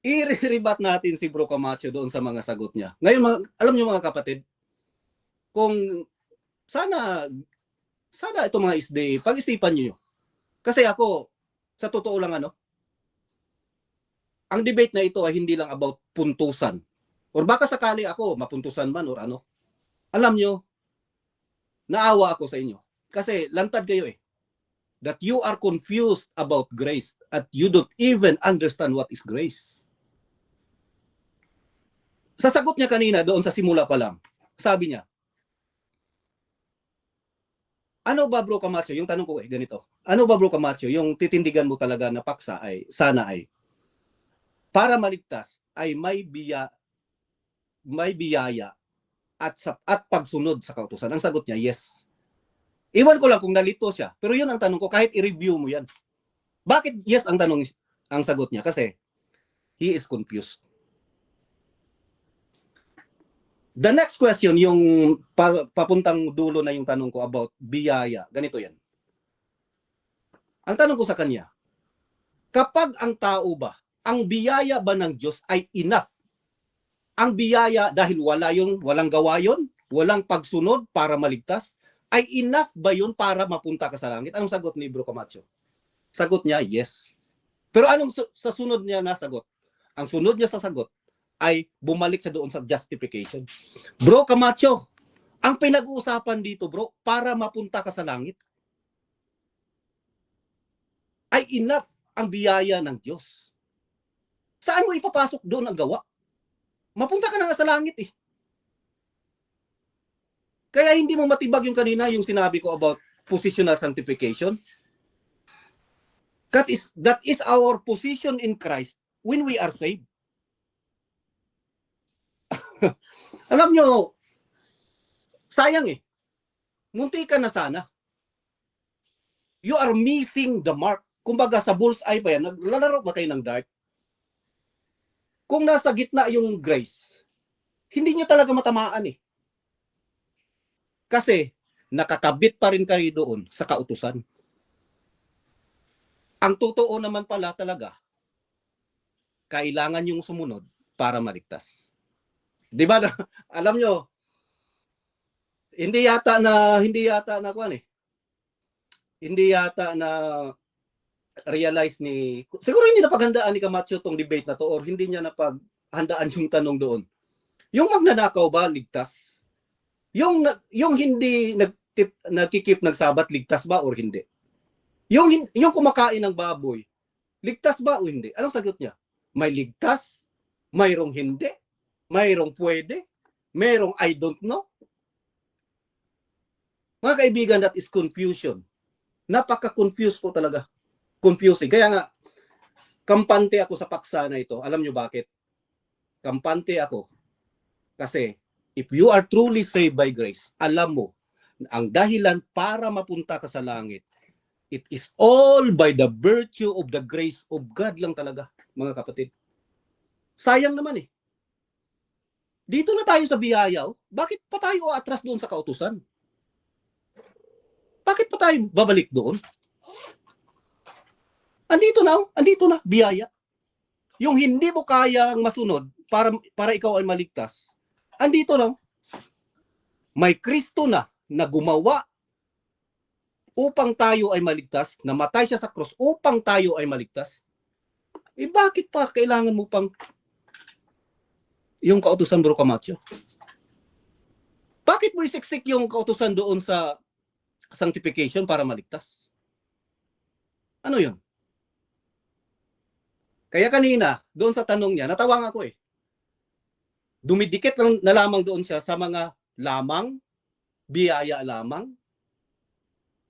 i-rebat natin si Bro Camacho doon sa mga sagot niya. Ngayon, alam niyo mga kapatid, kung sana itong mga isde, pag-isipan niyo. Kasi ako, sa totoo lang ang debate na ito ay hindi lang about puntusan. Or baka sakali ako, mapuntusan man or ano. Alam niyo, naawa ako sa inyo. Kasi lantad kayo that you are confused about grace at you don't even understand what is grace. Sa sagot niya kanina doon sa simula pa lang, sabi niya, ano ba Bro Camacho, yung tanong ko ganito, ano ba Bro Camacho, yung titindigan mo talaga na paksa ay, sana ay, para maligtas ay may biyaya at pagsunod sa kautusan? Ang sagot niya, yes. Iwan ko lang kung nalito siya, pero yun ang tanong ko, kahit i-review mo yan. Bakit yes ang sagot niya? Kasi he is confused. The next question, yung papuntang dulo na yung tanong ko about biyaya. Ganito yan. Ang tanong ko sa kanya, kapag ang tao ba, ang biyaya ba ng Diyos ay enough? Ang biyaya dahil walang gawa yun, walang pagsunod para maligtas, ay enough ba yun para mapunta ka sa langit? Anong sagot ni Bro Camacho? Sagot niya, yes. Pero anong sa sunod niya na sagot? Ang sunod niya sa sagot ay bumalik siya doon sa justification. Bro Camacho, ang pinag-uusapan dito bro, para mapunta ka sa langit, ay enough ang biyaya ng Diyos. Saan mo ipapasok doon ang gawa? Mapunta ka na sa langit Kaya hindi mo matibag yung kanina, yung sinabi ko about positional sanctification. That is our position in Christ when we are saved. Alam nyo, sayang munti ka na sana. You are missing the mark. Kumbaga sa bullseye pa yan, naglalaro ba kayo ng dart? Kung nasa gitna yung grace, hindi nyo talaga matamaan Kasi nakakabit pa rin kayo doon sa kautusan. Ang totoo naman pala talaga, kailangan yung sumunod para maligtas. Di ba? Alam nyo, hindi yata na realize siguro hindi napaghandaan ni Camacho tong debate na to or hindi niya napaghandaan yung tanong doon. Yung magnanakaw ba ligtas? Yung hindi nagkikip nagsabat ligtas ba or hindi? Yung kumakain ng baboy, ligtas ba o hindi? Anong sagot niya? May ligtas, mayroong hindi, mayroong pwede, mayroong I don't know. Mga kaibigan, that is confusion. Napaka-confused po talaga. Confusing. Kaya nga, kampante ako sa paksa na ito. Alam nyo bakit? Kampante ako. Kasi, if you are truly saved by grace, alam mo, ang dahilan para mapunta ka sa langit, it is all by the virtue of the grace of God lang talaga, mga kapatid. Sayang naman Dito na tayo sa biyaya. Bakit pa tayo atras doon sa kautusan? Bakit pa tayo babalik doon? Andito na, biyaya. Yung hindi mo kayang masunod para ikaw ay maligtas, andito na. May Kristo na gumawa upang tayo ay maligtas, namatay siya sa cross upang tayo ay maligtas. Bakit pa kailangan mo pang yung kautusan, Bro Camacho? Bakit mo isiksik yung kautusan doon sa sanctification para maligtas? Ano yun? Kaya kanina, doon sa tanong niya, natawang ako Dumidikit lang na lamang doon siya sa mga lamang, biyaya lamang.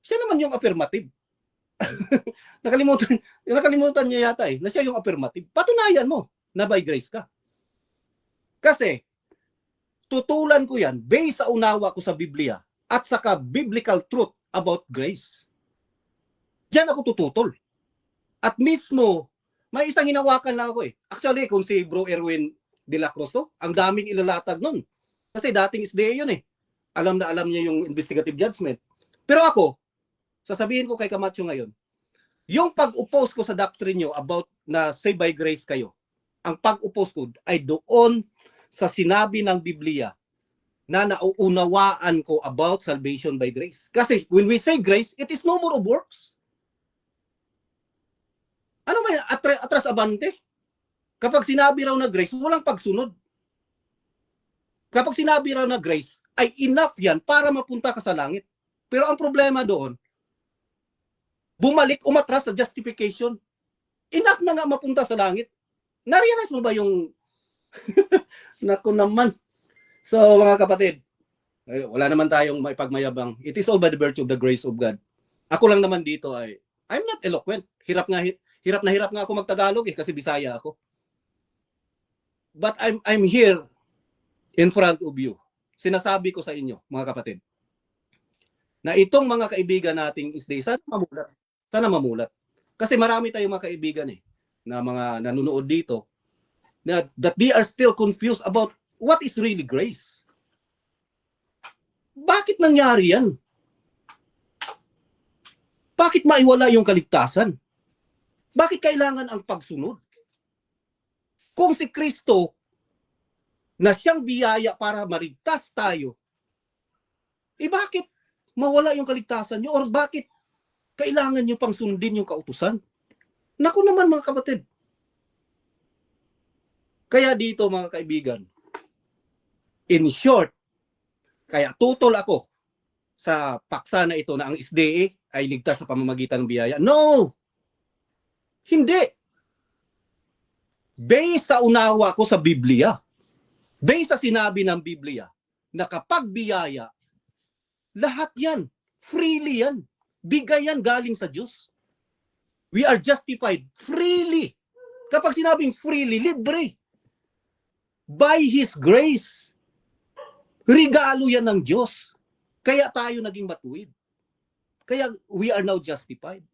Siya naman yung affirmative. nakalimutan niya yata na siya yung affirmative. Patunayan mo na by grace ka. Kasi, tutulan ko yan based sa unawa ko sa Biblia at saka biblical truth about grace. Diyan ako tututol. At mismo, may isang hinawakan lang ako Actually, kung si Bro Erwin de la Cruz, ang daming ilalatag nun. Kasi dating SDA yun Alam na alam niya yung investigative judgment. Pero ako, sasabihin ko kay Camacho ngayon, yung pag-oppose ko sa doctrine nyo about na saved by grace kayo, ang pag-oppose ko ay doon sa sinabi ng Biblia na nauunawaan ko about salvation by grace. Kasi when we say grace, it is no more of works. Ano ba yan? Atras abante? Kapag sinabi raw na grace, walang pagsunod. Kapag sinabi raw na grace, ay enough yan para mapunta ka sa langit. Pero ang problema doon, bumalik, umatras sa justification. Enough na nga mapunta sa langit. Na-realize mo ba yung naku naman. So mga kapatid, wala naman tayong maipagmayabang. It is all by the virtue of the grace of God. Ako lang naman dito ay, I'm not eloquent. Hirap na hirap nga ako magtagalog kasi Bisaya ako. But I'm here in front of you. Sinasabi ko sa inyo, mga kapatid, na itong mga kaibigan nating isday, sana mamulat. Sana mamulat. Kasi marami tayong mga kaibigan na mga nanonood dito that they are still confused about what is really grace. Bakit nangyari yan? Bakit maiwala yung kaligtasan? Bakit kailangan ang pagsunod? Kung si Kristo na siyang biyaya para marigtas tayo, bakit mawala yung kaligtasan nyo? Or bakit kailangan nyo pang sundin yung kautusan? Naku naman mga kapatid. Kaya dito mga kaibigan, in short, kaya tutol ako sa paksa na ito na ang SDA ay ligtas sa pamamagitan ng biyaya. No! Hindi. Based sa unawa ko sa Biblia, based sa sinabi ng Biblia, na kapag biyaya, lahat yan, freely yan, bigay yan galing sa Diyos. We are justified freely. Kapag sinabing freely, libre. By His grace. Regalo yan ng Diyos. Kaya tayo naging matuwid. Kaya we are now justified.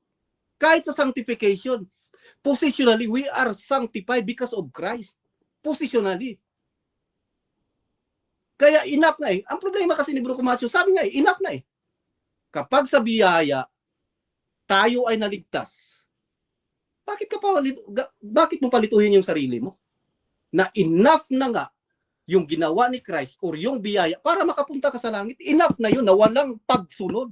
Kahit sa sanctification, positionally, we are sanctified because of Christ. Positionally. Kaya enough na Ang problema kasi ni Bro Camacho, sabi nga enough na Kapag sa biyaya, tayo ay naligtas, bakit mo palituhin yung sarili mo? Na enough na nga yung ginawa ni Christ or yung biyaya para makapunta ka sa langit. Enough na yun na walang pagsunod.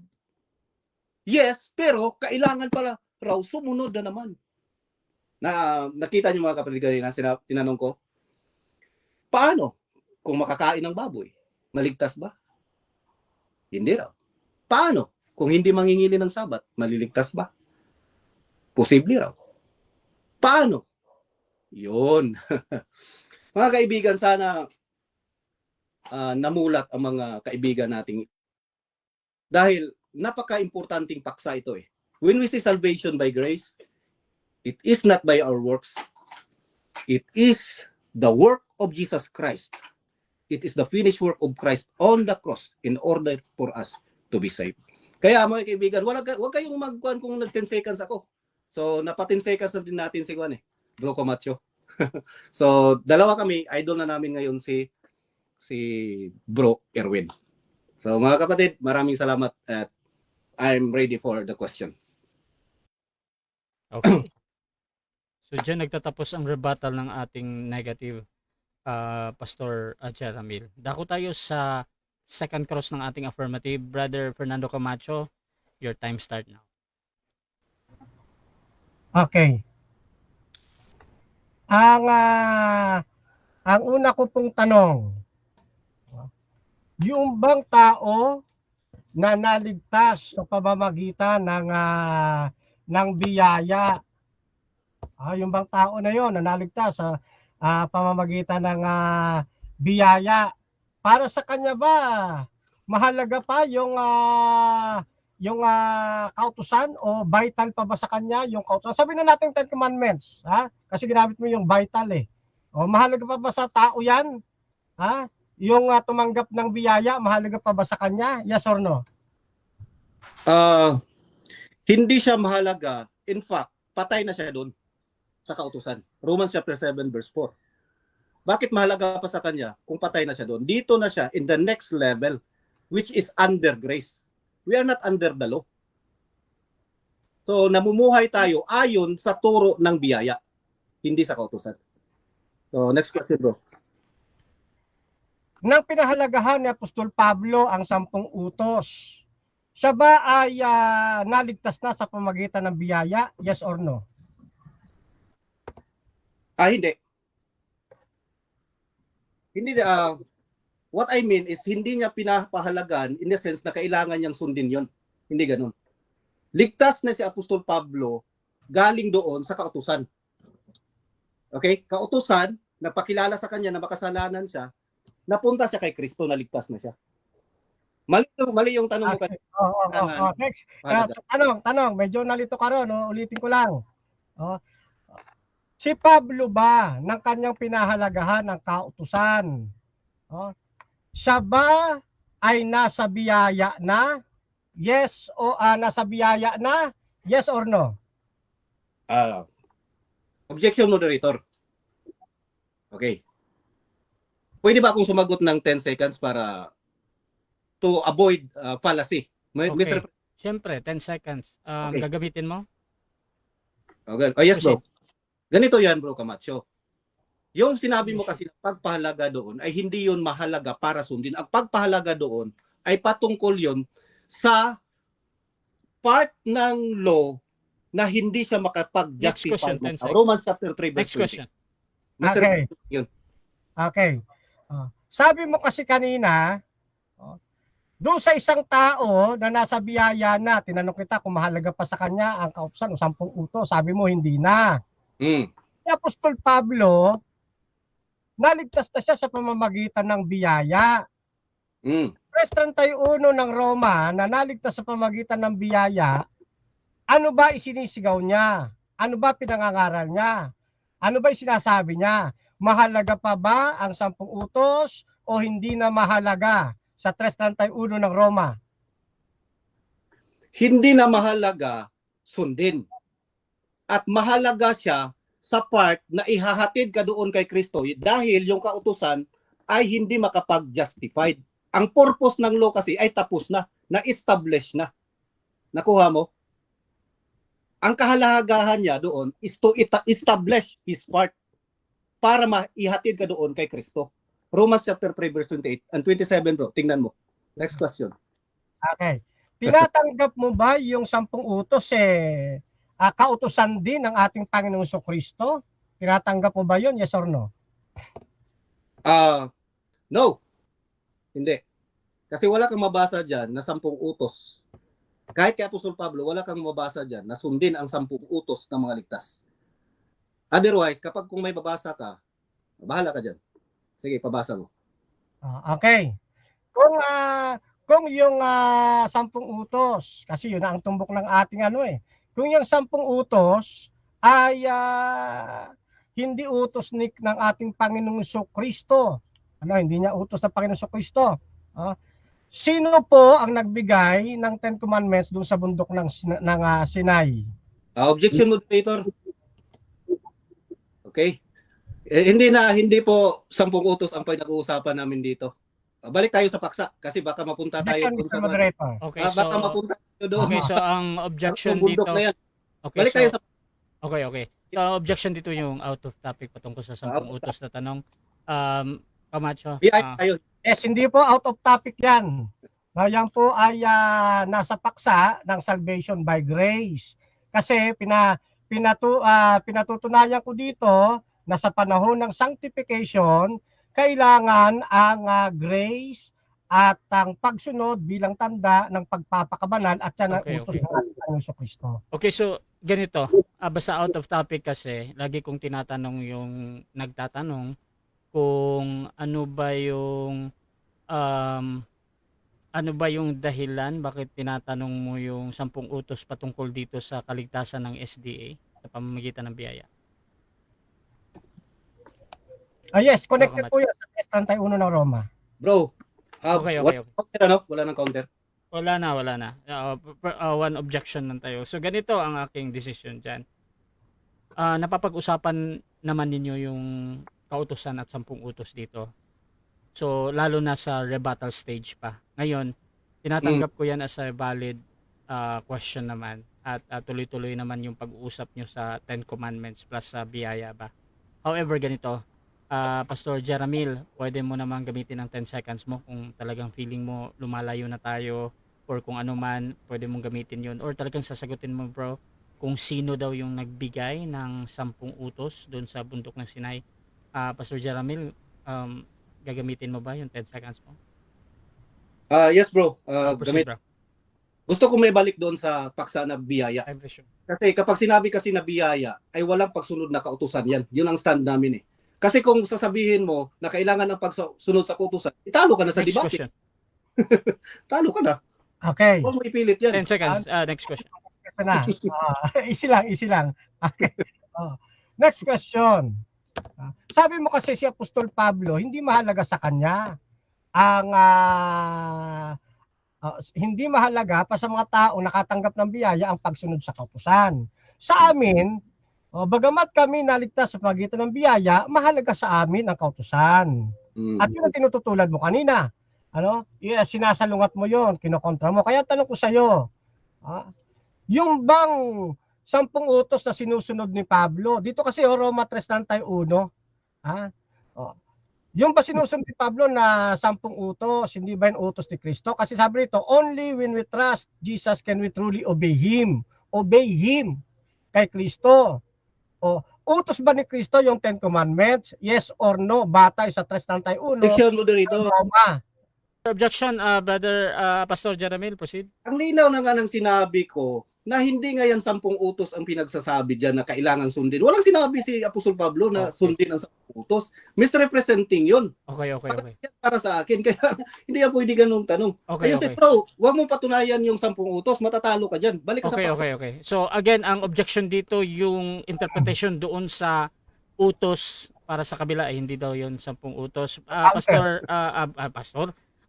Yes, pero kailangan pala raw sumunod na naman. Nakita niyo mga kapatid kanina, tinanong ko, paano kung makakain ng baboy? Maligtas ba? Hindi raw. Paano kung hindi mangingili ng sabat? Maliligtas ba? Posible raw. Paano? Yun. Mga kaibigan, sana namulat ang mga kaibigan nating. Dahil napaka-importanting paksa ito When we say salvation by grace, it is not by our works. It is the work of Jesus Christ. It is the finished work of Christ on the cross in order for us to be saved. Kaya mga kaibigan, wag kayong magkuhan kung nag-10 seconds ako. So, napa-10 seconds na din natin si Bro Camacho. So, dalawa kami, idol na namin ngayon si Bro Erwin. So, mga kapatid, maraming salamat at I'm ready for the question. Okay. So, dyan nagtatapos ang rebuttal ng ating negative Pastor Jeramil. Dako tayo sa second cross ng ating affirmative. Brother Fernando Camacho, your time start now. Okay. Ang una ko pong tanong, yung bang tao na naligtas sa pamamagitan ng biyaya, yung bang tao na yon na naligtas sa pamamagitan ng biyaya, para sa kanya ba mahalaga pa yung kautusan o vital pa ba sa kanya yung kautusan? Sabi na natin 10 commandments, kasi ginamit mo yung vital O mahalaga pa ba sa tao yan? Yung tumanggap ng biyaya, mahalaga pa ba sa kanya? Yes or no? Hindi siya mahalaga. In fact, patay na siya doon sa kautusan. Romans chapter 7 verse 4. Bakit mahalaga pa sa kanya kung patay na siya doon? Dito na siya in the next level, which is under grace. We are not under the law. So, namumuhay tayo ayon sa turo ng biyaya, hindi sa kautusan. So, next question, bro. Nang pinahalagahan ni Apostol Pablo ang 10 utos, siya ba ay naligtas na sa pamagitan ng biyaya? Yes or no? Hindi. Hindi, what I mean is, hindi niya pinapahalagan in the sense na kailangan niyang sundin yon. Hindi ganun. Ligtas na si Apostol Pablo galing doon sa kautusan. Okay? Kautusan, nagpakilala sa kanya na makasalanan siya, napunta siya kay Kristo, naligtas na siya. Mali yung tanong mo Okay. kanina. Next. Mahalaga. Tanong. Medyo nalito ka ron. No? Ulitin ko lang. Si Pablo ba, ng kanyang pinahalagahan ng kautusan, siya ba ay nasa biyaya na? Yes o nasa biyaya na? Yes or no? Objection, moderator. Okay. Pwede ba akong sumagot ng 10 seconds para to avoid fallacy? Okay. Mr. Siyempre, 10 seconds. Okay. Gagamitin mo? Okay. Oh, yes, bro. Proceed. Ganito yan, bro, Camacho. Yung sinabi mo kasi na pagpahalaga doon ay hindi yun mahalaga para sundin. Ang pagpahalaga doon ay patungkol yun sa part ng law na hindi siya Next question, makapag-justify. 10 seconds. Romans chapter 3 verse Next question. 20. Mr. Okay. Yun. Okay. Sabi mo kasi kanina, doon sa isang tao na nasa biyaya na, tinanong kita kung mahalaga pa sa kanya ang kautusan o 10 utos, sabi mo hindi na. Si Apostol Pablo, naligtas na siya sa pamamagitan ng biyaya. Verse 31 ng Roma na naligtas sa pamamagitan ng biyaya, ano ba isinisigaw niya? Ano ba pinangangaral niya? Ano ba sinasabi niya? Mahalaga pa ba ang 10 utos o hindi na mahalaga sa 3:31 ng Roma? Hindi na mahalaga sundin. At mahalaga siya sa part na ihahatid ka doon kay Kristo dahil yung kautusan ay hindi makapag-justified. Ang purpose ng law kasi ay tapos na, na-establish na. Nakuha mo? Ang kahalagahan niya doon is to establish his part para maihatid ka doon kay Kristo. Romans chapter 3 verse 28 and 27, bro. Tingnan mo. Next question. Okay. Tinatanggap mo ba yung 10 utos kautusan din ng ating Panginoong Kristo? Tinatanggap mo ba yun? Yes or no? No. Hindi. Kasi wala kang mabasa dyan na 10 utos. Kahit kay Apostol Pablo, wala kang mabasa dyan na sundin ang 10 utos ng mga ligtas. Otherwise, kapag kung may babasa ka, bahala ka dyan. Sige, pabasa mo. Okay. Kung yung 10 utos, kasi yun ang tumbok ng ating kung yung 10 utos ay hindi utos ng ating Panginoong Kristo, hindi niya utos ng Panginoong Kristo. Sino po ang nagbigay ng 10 Commandments doon sa bundok ng Sinai? Objection, moderator. Okay. Hindi po 10 utos ang pinag-uusapan namin dito. Balik tayo sa paksa kasi baka mapunta tayo Objection, doon Mr. sa Moderator. Okay, baka mapunta tayo doon. Okay, so ang objection Ang bundok dito. na yan. Okay, Balik so tayo sa Okay. So objection dito yung out of topic patungkol sa 10 utos na tanong. Camacho. tayo. Yes, hindi po out of topic yan. Yan po ay nasa paksa ng salvation by grace. Kasi pinatutunayan ko dito na sa panahon ng sanctification, kailangan ang grace at ang pagsunod bilang tanda ng pagpapakabanal at yan ang utos ng ating Panginoong Kristo. Okay, so ganito, basta out of topic kasi, lagi kong tinatanong yung nagtatanong kung ano ba yung dahilan bakit tinatanong mo yung 10 utos patungkol dito sa kaligtasan ng SDA sa pamamagitan ng biyaya. Yes, connected po yan sa 31 ng Roma. Bro, Okay. Wala nang counter. Wala na. One objection lang tayo. So ganito ang aking decision dyan. Napapag-usapan naman ninyo yung kautusan at 10 utos dito. So lalo na sa rebuttal stage pa. Ngayon, tinatanggap ko yan as a valid question naman. At tuloy-tuloy naman yung pag-uusap nyo sa 10 Commandments plus sa biyaya ba. However, ganito. Pastor Jeramil, pwede mo naman gamitin ang 10 seconds mo kung talagang feeling mo lumalayo na tayo or kung ano man, pwede mong gamitin yun. Or talagang sasagutin mo bro kung sino daw yung nagbigay ng 10 utos doon sa bundok ng Sinai. Pastor Jeramil, gagamitin mo ba yung 10 seconds mo? Yes bro, Proceed, bro. gusto ko may balik doon sa paksa na biyaya. I'm sure. Kasi kapag sinabi kasi na biyaya, ay walang pagsunod na kautusan yan. Yun ang stand namin eh. Kasi kung sasabihin mo na kailangan ng pagsunod sa kautusan, italo ka na sa Next debate. question. Talo ka na. Okay. Huwag mo ipilit yan. 10 seconds. Next question. Ito na. Easy lang. Okay. Next question. Sabi mo kasi si Apostol Pablo, hindi mahalaga sa kanya ang hindi mahalaga pa sa mga tao nakatanggap ng biyaya ang pagsunod sa kautusan. Sa amin, bagamat kami naligtas sa pagitan ng biyaya, mahalaga sa amin ang kautusan. At yun ang tinututulan mo kanina. Sinasalungat mo yon, kinokontra mo. Kaya tanong ko sa iyo, yung bang 10 utos na sinusunod ni Pablo, dito kasi Roma 3:31, yung ba sinusunod ni Pablo na 10 utos, hindi ba yung utos ni Kristo? Kasi sabi rito, only when we trust Jesus can we truly obey Him. Obey Him kay Kristo. Utos ba ni Kristo yung 10 Commandments? Yes or no? Batay sa 3:31. Section mo dito. Roma. Objection, brother Pastor Jeramil, proceed. Ang linaw na nga ng sinabi ko na hindi nga yan 10 utos ang pinagsasabi dyan na kailangan sundin. Walang sinabi si Apostol Pablo na sundin ang 10 utos. Misrepresenting yun. Okay. Para sa akin. Kaya hindi yan pwede ganung tanong. Okay. Kaya bro, huwag mong patunayan yung 10 utos. Matatalo ka dyan. Balik ka sa paksa. Okay. So again, ang objection dito, yung interpretation doon sa utos para sa kabila, ay hindi daw yun 10 utos. Pastor,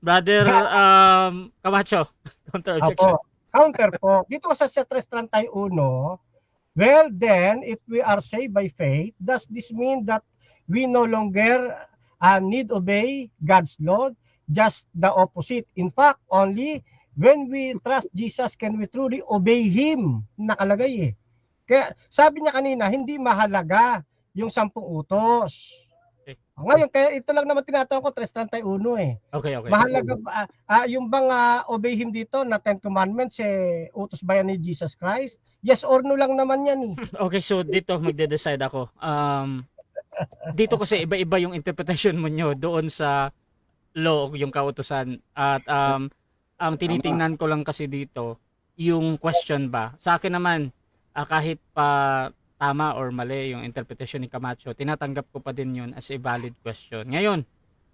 Brother Camacho, counter objection. Counter po. Dito sa 3:31, well then, if we are saved by faith, does this mean that we no longer need obey God's law? Just the opposite. In fact, only when we trust Jesus can we truly obey Him. Nakalagay eh. Kaya sabi niya kanina, hindi mahalaga yung 10 utos. Ngayon, kaya ito lang naman tinatanong ko, 3:31 eh. Okay. Mahalaga ba, yung bang obey Him dito na 10 Commandments, utos ba yan ni Jesus Christ? Yes or no lang naman yan eh. Okay, so dito magde-decide ako. Dito kasi iba-iba yung interpretation mo nyo doon sa law, yung kautusan. At ang tinitingnan ko lang kasi dito, yung question ba. Sa akin naman, kahit pa tama or mali yung interpretation ni Camacho, tinatanggap ko pa din yun as a valid question. Ngayon,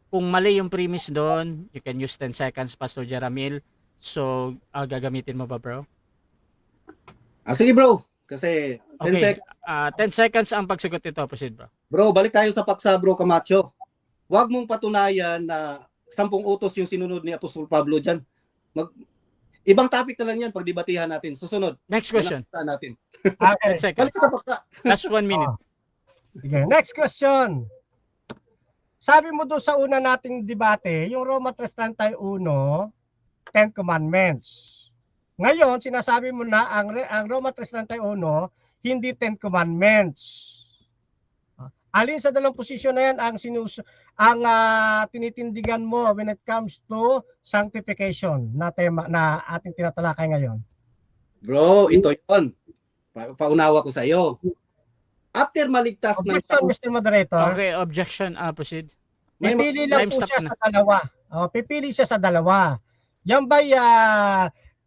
kung mali yung premise doon, you can use 10 seconds, Pastor Jeramil. So, gagamitin mo ba, bro? Sige bro, kasi 10 Okay, seconds. 10 seconds ang pagsagot nito. Proceed, bro. Bro, balik tayo sa paksa bro Camacho. Huwag mong patunayan na 10 utos yung sinunod ni Apostol Pablo dyan. Ibang topic na lang yan pag debatihan natin. Susunod. Next question. Natin. Okay. 10 seconds. Balik sa paksa. Last 1 minute. Sige, next question. Sabi mo doon sa una nating debate, yung Roma 3:31, 10 Commandments. Ngayon, sinasabi mo na ang Roma 3:31, hindi 10 Commandments. Alin sa dalawang posisyon na yan ang tinitindigan mo when it comes to sanctification na tema na ating tinatalakay ngayon? Bro, ito yun. Paunawa ko sa iyo. After maligtas ng Objection, Mr. Moderator. Okay, objection. Proceed. Pipili lang time po stop siya na. sa dalawa. Pipili siya sa dalawa. Yan ba'y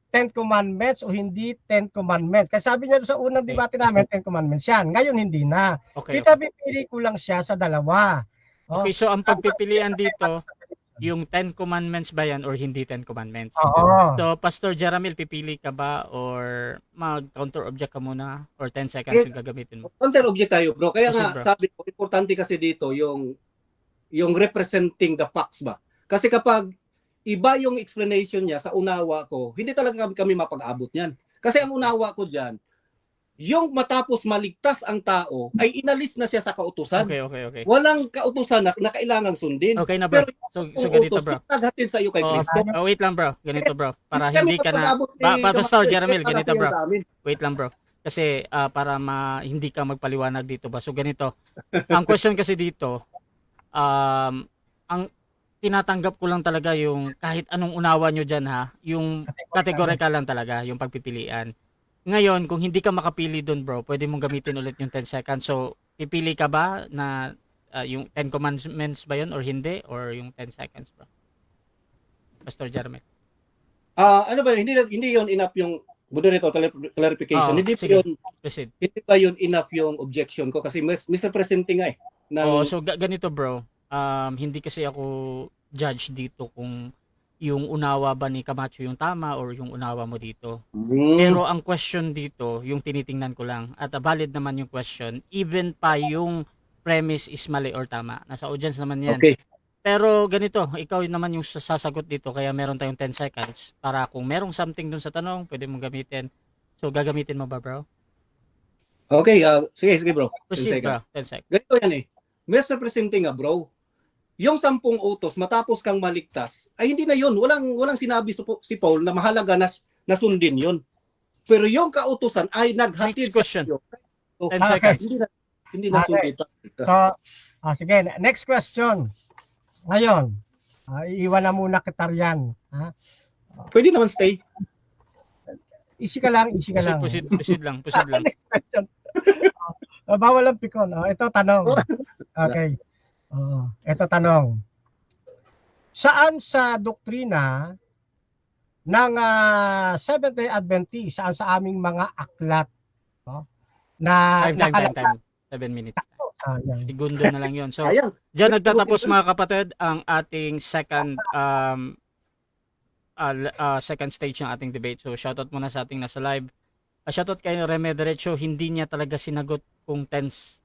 10 Commandments o hindi 10 Commandments? Kasi sabi niya doon sa unang debate namin, 10 Commandments yan. Ngayon hindi na. Okay. Pipili ko lang siya sa dalawa. Okay, so ang pagpipilian dito, yung 10 commandments ba yan or hindi 10 commandments? Oo. So, Pastor Jeramil, pipili ka ba or mag-counter object ka muna or 10 seconds yung gagamitin mo? counter object tayo, bro. Kaya Proceed, nga bro. sabi ko, importante kasi dito yung representing the facts ba. Kasi kapag iba yung explanation niya sa unawa ko, hindi talaga kami mapag-abot niyan. Kasi ang unawa ko diyan, yung matapos maligtas ang tao ay inalis na siya sa kautusan. Okay. Walang kautusan na kailangan sundin. Okay na, bro. Pero So ganito, bro. naghatid sa iyo kay Kristo. Wait lang, bro. Ganito, bro. Para Kami hindi ka na... mapag-abot ni Pastor Camacho, Jeramil, para ganito, siya bro. sa amin. Wait lang, bro. Kasi para hindi ka magpaliwanag dito ba. So ganito. Ang question kasi dito, Ang tinatanggap ko lang talaga yung kahit anong unawa nyo dyan ha, yung categorical lang talaga, yung pagpipilian. Ngayon, kung hindi ka makapili doon bro, pwede mong gamitin ulit yung 10 seconds. So, pipili ka ba na yung 10 commandments ba yun or hindi? Or yung 10 seconds bro? Pastor Jeremy. Ano ba yun? Hindi yun enough yung moderator clarification. Oo, Hindi sige. ba yun, Proceed. hindi ba yun enough yung objection ko? Kasi Mr. Presidente nga Oo, so ganito bro. Hindi kasi ako judge dito kung yung unawa ba ni Camacho yung tama or yung unawa mo dito. Pero ang question dito, yung tinitingnan ko lang, at valid naman yung question, even pa yung premise is mali or tama. Nasa audience naman yan. Okay. Pero ganito, ikaw naman yung sasagot dito, kaya meron tayong 10 seconds para kung merong something dun sa tanong, pwede mong gamitin. So gagamitin mo ba bro? Okay, sige bro. 10 Proceed seconds. bro, 10 seconds. Ganito yan Mr. Presidente nga bro, yung 10 utos matapos kang maligtas, ay hindi na yun. Walang sinabi si Paul na mahalaga na sundin yun. Pero yung kautusan ay naghatid Next question. sa iyo. So, 10 seconds. Hindi na Okay. sundin. So, sige, next question. Ngayon, iiwan na muna kita riyan. Ha? Pwede naman stay. Easy ka lang. Proceed lang. Next question. Bawal ang pikon. Ito tanong. Okay. Ito tanong. Saan sa doktrina ng Seventh-day Adventist, saan sa aming mga aklat, na Time. 7 minutes. Yan. Segundo na lang yun. So, Ayan. diyan nagtatapos mga kapatid ang ating second second stage ng ating debate. So, shoutout muna sa ating nasa live. Shoutout kay Reme Derecho, hindi niya talaga sinagot kung 10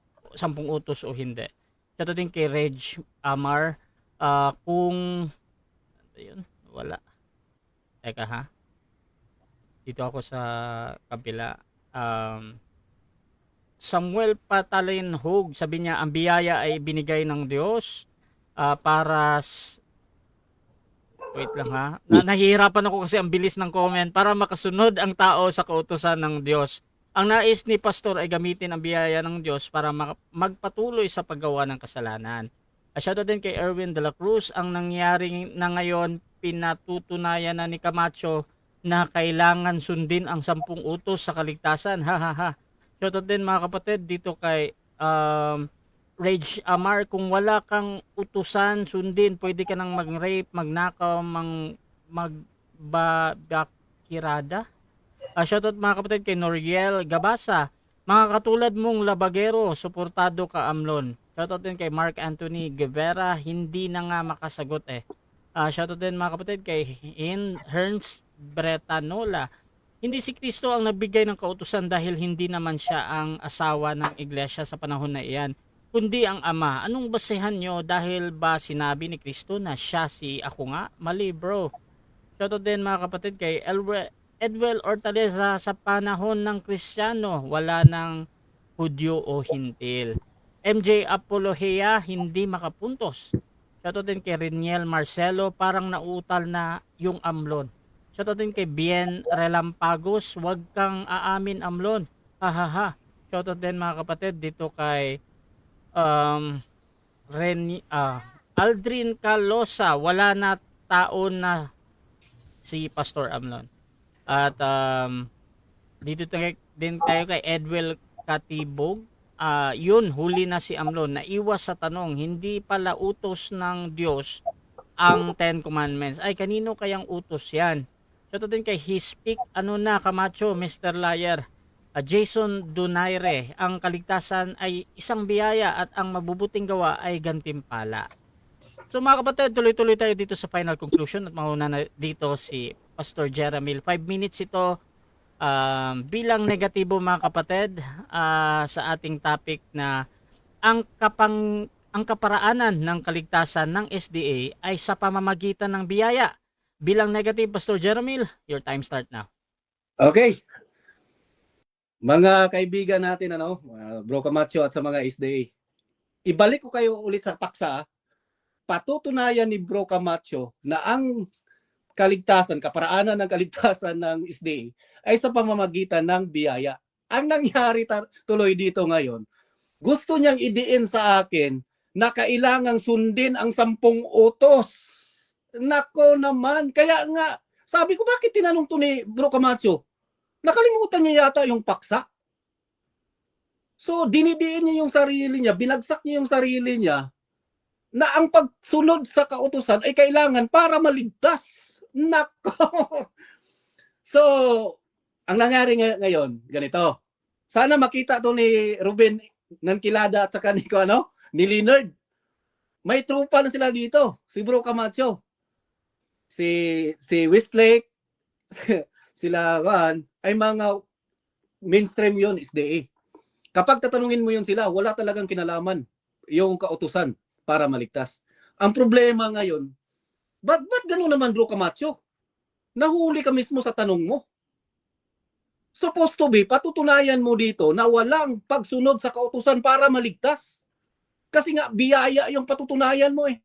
utos o hindi. Shoutout din kay Reg Amar, kung yun, wala. Teka ha. Dito ako sa kabila. Samuel Patalin Hug, sabi niya ang biyaya ay binigay ng Diyos wait lang ha. Nahihirapan ako kasi ang bilis ng comment para makasunod ang tao sa kautusan ng Diyos. Ang nais ni Pastor ay gamitin ang biyaya ng Diyos para magpatuloy sa paggawa ng kasalanan. Shoutout din kay Erwin de la Cruz, ang nangyari na ngayon pinatutunayan na ni Camacho na kailangan sundin ang 10 utos sa kaligtasan. Shoutout din mga kapatid dito kay Rage Amar, kung wala kang utusan sundin, pwede ka nang mag-rape, magnakaw, magbabakirada. Shoutout mga kapatid kay Noriel Gabasa, mga katulad mong labagero, suportado ka Amlon. Shoutout din kay Mark Anthony Guevara, hindi na nga makasagot Shoutout din mga kapatid kay Ernst Bretanola, hindi si Kristo ang nagbigay ng kautusan dahil hindi naman siya ang asawa ng iglesia sa panahon na iyan, kundi ang ama. Anong basehan nyo? Dahil ba sinabi ni Kristo na siya si ako nga? Mali bro. Shoutout din mga kapatid kay Edwel Ortaleza, sa panahon ng Kristiyano, wala ng Hudyo o Hintil. MJ Apologea, hindi makapuntos. Shoutout din kay Reniel Marcelo, parang nauutal na yung Amlon. Shoutout din kay Bien Relampagos, wag kang aamin Amlon. Shoutout din mga kapatid dito kay Aldrin Calosa, wala na taon na si Pastor Amlon. At dito din tayo kay Edwel Katibog, yun, huli na si Amlon, naiwas sa tanong, hindi pala utos ng Diyos ang 10 commandments. Ay, kanino kayang utos yan? Shoutout din kay Hispik, Camacho, Mr. Liar. Jason Donaire, ang kaligtasan ay isang biyaya at ang mabubuting gawa ay gantimpala. So mga kapatid, tuloy-tuloy tayo dito sa final conclusion at mauna na dito si Pastor Jeremy. 5 minutes ito bilang negatibo mga kapatid sa ating topic na ang kaparaanan ng kaligtasan ng SDA ay sa pamamagitan ng biyaya. Bilang negative, Pastor Jeremy, your time start now. Okay. Mga kaibigan natin, Bro Camacho at sa mga SDA, ibalik ko kayo ulit sa paksa. Patutunayan ni Bro Camacho na ang kaligtasan, kaparaanan ng kaligtasan ng SDA ay sa pamamagitan ng biyaya. Ang nangyari tuloy dito ngayon, gusto niyang idiin sa akin na kailangang sundin ang 10 utos. Nako naman, kaya nga, sabi ko, bakit tinanong to ni Bro Camacho? Nakalimutan niya yata yung paksa. So, dinidiin niya yung sarili niya, binagsak niya yung sarili niya, na ang pagsunod sa kautusan ay kailangan para maligtas. Nako! So, ang nangyari ngayon, ganito. Sana makita to ni Ruben Nankilada at saka ni Leonard. May trupa na sila dito. Si Bro Camacho, si Westlake, sila ay mga mainstream yun, SDA. Kapag tatanungin mo yun sila, wala talagang kinalaman yung kautusan para maligtas. Ang problema ngayon, ba't gano'n naman Bro Camacho? Nahuli ka mismo sa tanong mo. Supposed to be, patutunayan mo dito na walang pagsunod sa kautusan para maligtas. Kasi nga, biyaya yung patutunayan mo eh.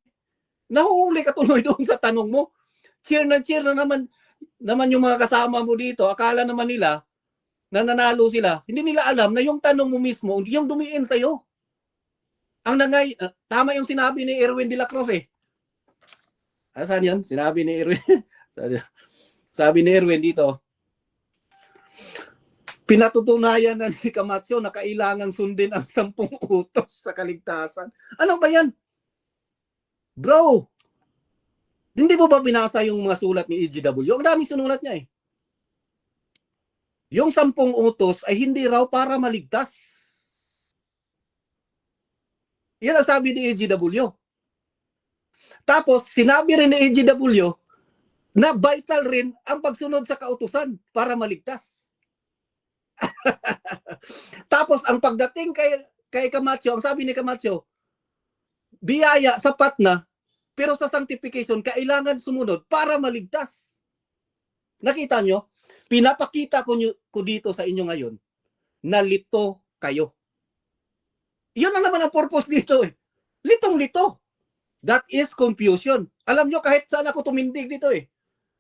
Nahuli ka tuloy doon sa tanong mo. Cheer na naman yung mga kasama mo dito. Akala naman nila, na nanalo sila, hindi nila alam na yung tanong mo mismo, yung dumiin sa'yo. Tama yung sinabi ni Erwin de la Cruz eh. Saan yan? Sinabi ni Erwin. Sabi ni Erwin dito, pinatutunayan na ni Camacho na kailangan sundin ang 10 utos sa kaligtasan. Ano ba yan? Bro, hindi mo ba binasa yung mga sulat ni EGW? Ang daming sinulat niya eh. Yung 10 utos ay hindi raw para maligtas. Yan ang sabi ni EGW. Tapos, sinabi rin ni EGW na vital rin ang pagsunod sa kautusan para maligtas. Tapos, ang pagdating kay Camacho, ang sabi ni Camacho, biyaya, sapat na, pero sa sanctification, kailangan sumunod para maligtas. Nakita nyo? Pinapakita ko dito sa inyo ngayon na lito kayo. Yun lang naman ang purpose dito eh. Litong-lito. That is confusion. Alam nyo, kahit saan ako tumindig dito eh.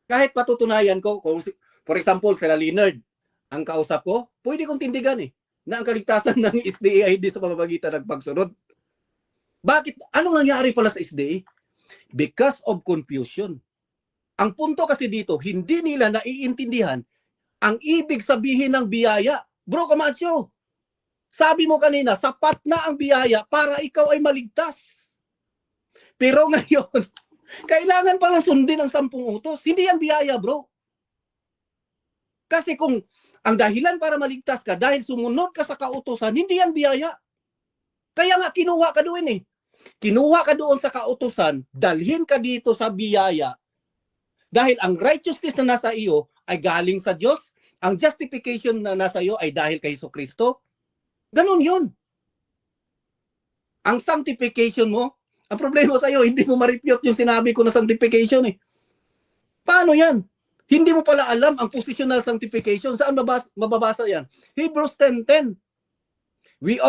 Kahit patutunayan ko, kung, for example, sila Leonard, ang kausap ko, pwede kong tindigan eh, na ang kaligtasan ng SDA ay hindi sa pamamagitan ng pagsunod. Bakit? Anong nangyari pala sa SDA? Because of confusion. Ang punto kasi dito, hindi nila naiintindihan ang ibig sabihin ng biyaya. Bro Camacho, sabi mo kanina, sapat na ang biyaya para ikaw ay maligtas. Pero ngayon, kailangan palang sundin ang 10 utos. Hindi yan biyaya, bro. Kasi kung ang dahilan para maligtas ka dahil sumunod ka sa kautusan, hindi yan biyaya. Kaya nga kinuha ka doon eh. Kinuha ka doon sa kautusan, dalhin ka dito sa biyaya. Dahil ang righteousness na nasa iyo ay galing sa Diyos, ang justification na nasa iyo ay dahil kay Jesucristo. Ganon yun. Ang sanctification mo, ang problema sa iyo, hindi mo ma-refute yung sinabi ko na sanctification eh. Paano yan? Hindi mo pala alam ang positional sanctification. Saan mababasa yan? Hebrews 10:10. We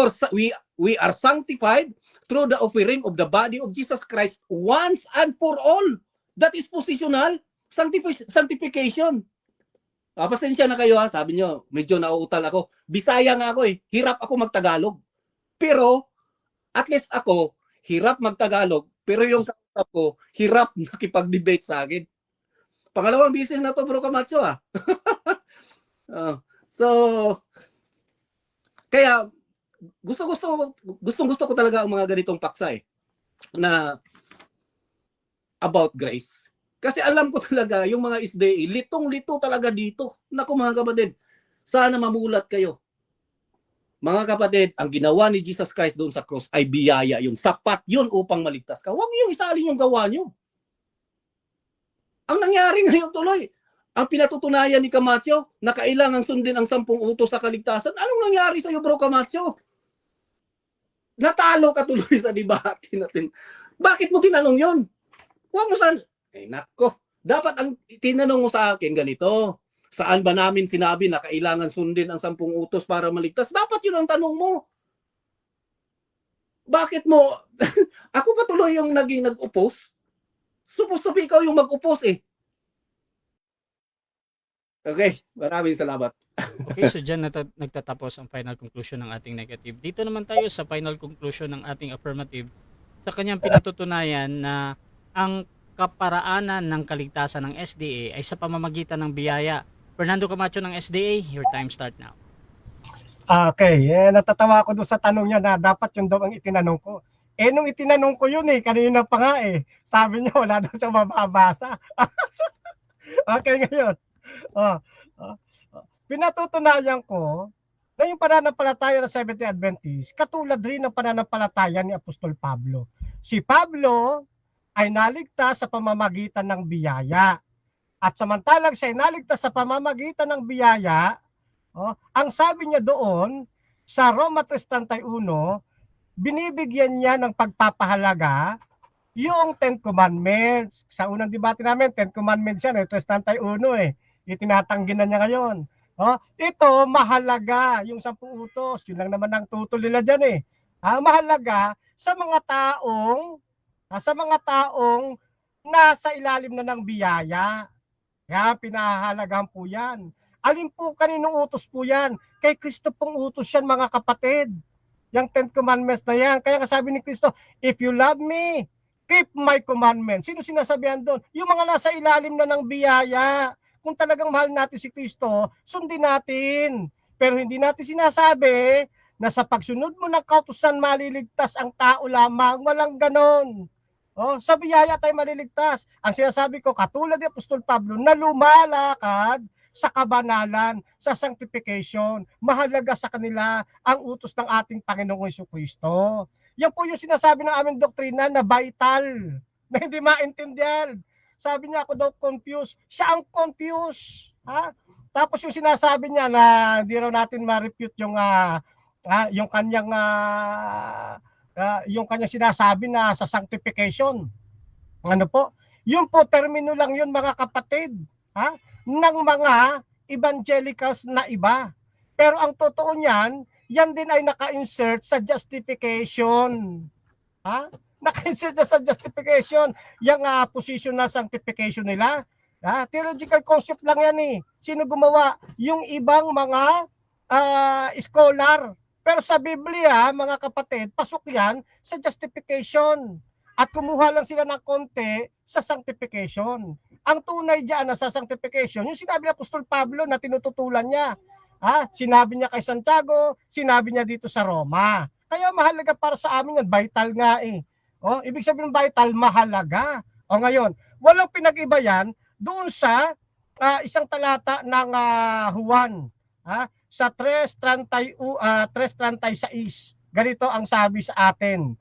are sanctified through the offering of the body of Jesus Christ once and for all. That is positional sanctification. Pasensya na kayo ha, sabi nyo, medyo nauutal ako. Bisaya nga ako eh, hirap ako magtagalog. Pero, at least ako, hirap magtagalog. Pero yung kausap ko, hirap nakipag-debate sa akin. Pangalawang business na to, Bro Camacho ha. So, kaya, gusto ko talaga ang mga ganitong paksa eh, na about grace. Kasi alam ko talaga, yung mga SDA, litong-lito talaga dito. Naku mga kapatid, sana mamulat kayo. Mga kapatid, ang ginawa ni Jesus Christ doon sa cross ay biyaya yun. Sapat yun upang maligtas ka. Huwag yung isalin yung gawa nyo. Ang nangyari ngayon tuloy, ang pinatutunayan ni Camacho na kailangan sundin ang 10 utos sa kaligtasan. Anong nangyari sa iyo, Bro Camacho? Natalo ka tuloy sa debate natin. Bakit mo tinanong yon? Huwag mo saan. Nako. Dapat ang tinanong mo sa akin ganito. Saan ba namin sinabi na kailangan sundin ang 10 utos para maligtas? Dapat yun ang tanong mo. Bakit mo? Ako pa tuloy yung naging nag-oppose. Supposed to be ikaw yung mag-oppose eh. Okay, maraming salamat. Okay, so dyan nagtatapos ang final conclusion ng ating negative. Dito naman tayo sa final conclusion ng ating affirmative. sa kanyang pinatutunayan na ang kaparaanan ng kaligtasan ng SDA ay sa pamamagitan ng biyaya. Fernando Camacho ng SDA, your time start now. Okay, natatawa ako doon sa tanong niya na dapat yun daw ang itinanong ko. Nung itinanong ko yun kanina pa nga sabi niya wala daw siyang mababasa. Okay, ngayon. Oh, oh, pinatutunayan ko na yung pananampalataya ng Seventh-day Adventist, katulad rin ng pananampalataya ni Apostol Pablo. Si Pablo ay naligtas sa pamamagitan ng biyaya. At samantalang siya ay naligtas sa pamamagitan ng biyaya, ang sabi niya doon sa Roma 3:31, binibigyan niya ng pagpapahalaga yung Ten Commandments. Sa unang debate namin, Ten Commandments yan, 3:31 itinatanggi na niya ngayon. Ito, mahalaga yung 10 utos. Yun lang naman ang tutol nila dyan mahalaga sa mga taong nasa ilalim na ng biyaya. Kaya pinahahalagahan po yan. Alin po kaninong utos po yan? Kay Kristo pong utos yan, mga kapatid. Yung Ten Commandments na yan. Kaya sabi ni Kristo, if you love me, keep my commandments. Sino sinasabihan doon? Yung mga nasa ilalim na ng biyaya. Kung talagang mahal natin si Kristo, sundin natin. Pero hindi natin sinasabi na sa pagsunod mo ng kautusan maliligtas ang tao lamang. Walang ganon. Sa biyaya tayo maliligtas. Ang sinasabi ko, katulad ni Apostol Pablo, na lumalakad sa kabanalan, sa sanctification. Mahalaga sa kanila ang utos ng ating Panginoong Jesucristo. Yan po yung sinasabi ng aming doktrina na vital, na hindi maintindihan. Sabi niya ako daw confused. Siya ang confused. Tapos yung sinasabi niya na hindi raw natin ma-refute yung kanyang sinasabi na sa sanctification. Ano po? Yun po, termino lang yun, mga kapatid. Ng mga evangelicals na iba. Pero ang totoo niyan, yan din ay naka-insert sa justification. Naka-insert sa justification. Yung position na sanctification nila. Theological concept lang yan Sino gumawa? Yung ibang mga scholar. Pero sa Biblia, mga kapatid, pasok yan sa justification. At kumuha lang sila ng konti sa sanctification. Ang tunay diyan na sa sanctification, yung sinabi ni Apostol Pablo na tinututulan niya. Sinabi niya kay Santiago, sinabi niya dito sa Roma. Kaya mahalaga para sa amin yan, vital nga ibig sabihin vital, mahalaga. Ngayon, walang pinag-iba yan doon sa isang talata ng Juan. Sa 3:36. Ganito ang sabi sa atin.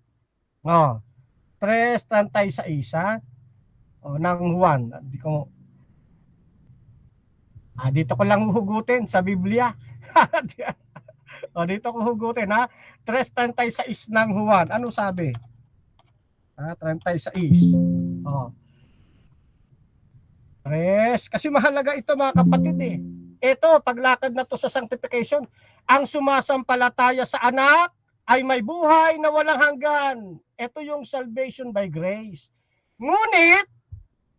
3:36 ng Juan. Dito ko lang huhugutin sa Biblia. Dito ko hugutin 3:36 ng Juan. Ano sabi? 36. Kasi mahalaga ito, mga kapatid Ito, paglakad na to sa sanctification, ang sumasampalataya sa anak ay may buhay na walang hanggan. Ito yung salvation by grace. Ngunit,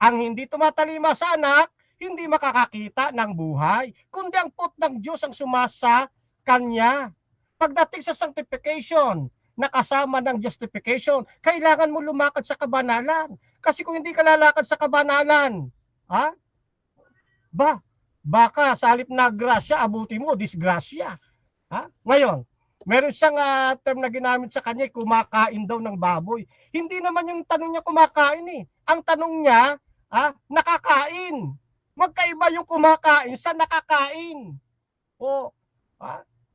ang hindi tumatalima sa anak, hindi makakakita ng buhay, kundi ang put ng Diyos ang sumasa kanya. Pagdating sa sanctification, nakasama ng justification, kailangan mo lumakad sa kabanalan. Kasi kung hindi ka lalakad sa kabanalan, baka sa halip na grasya, abuti mo, disgrasya. Ngayon, meron siyang term na ginamit sa kanya, kumakain daw ng baboy. Hindi naman yung tanong niya kumakain Ang tanong niya, nakakain. Magkaiba yung kumakain sa nakakain.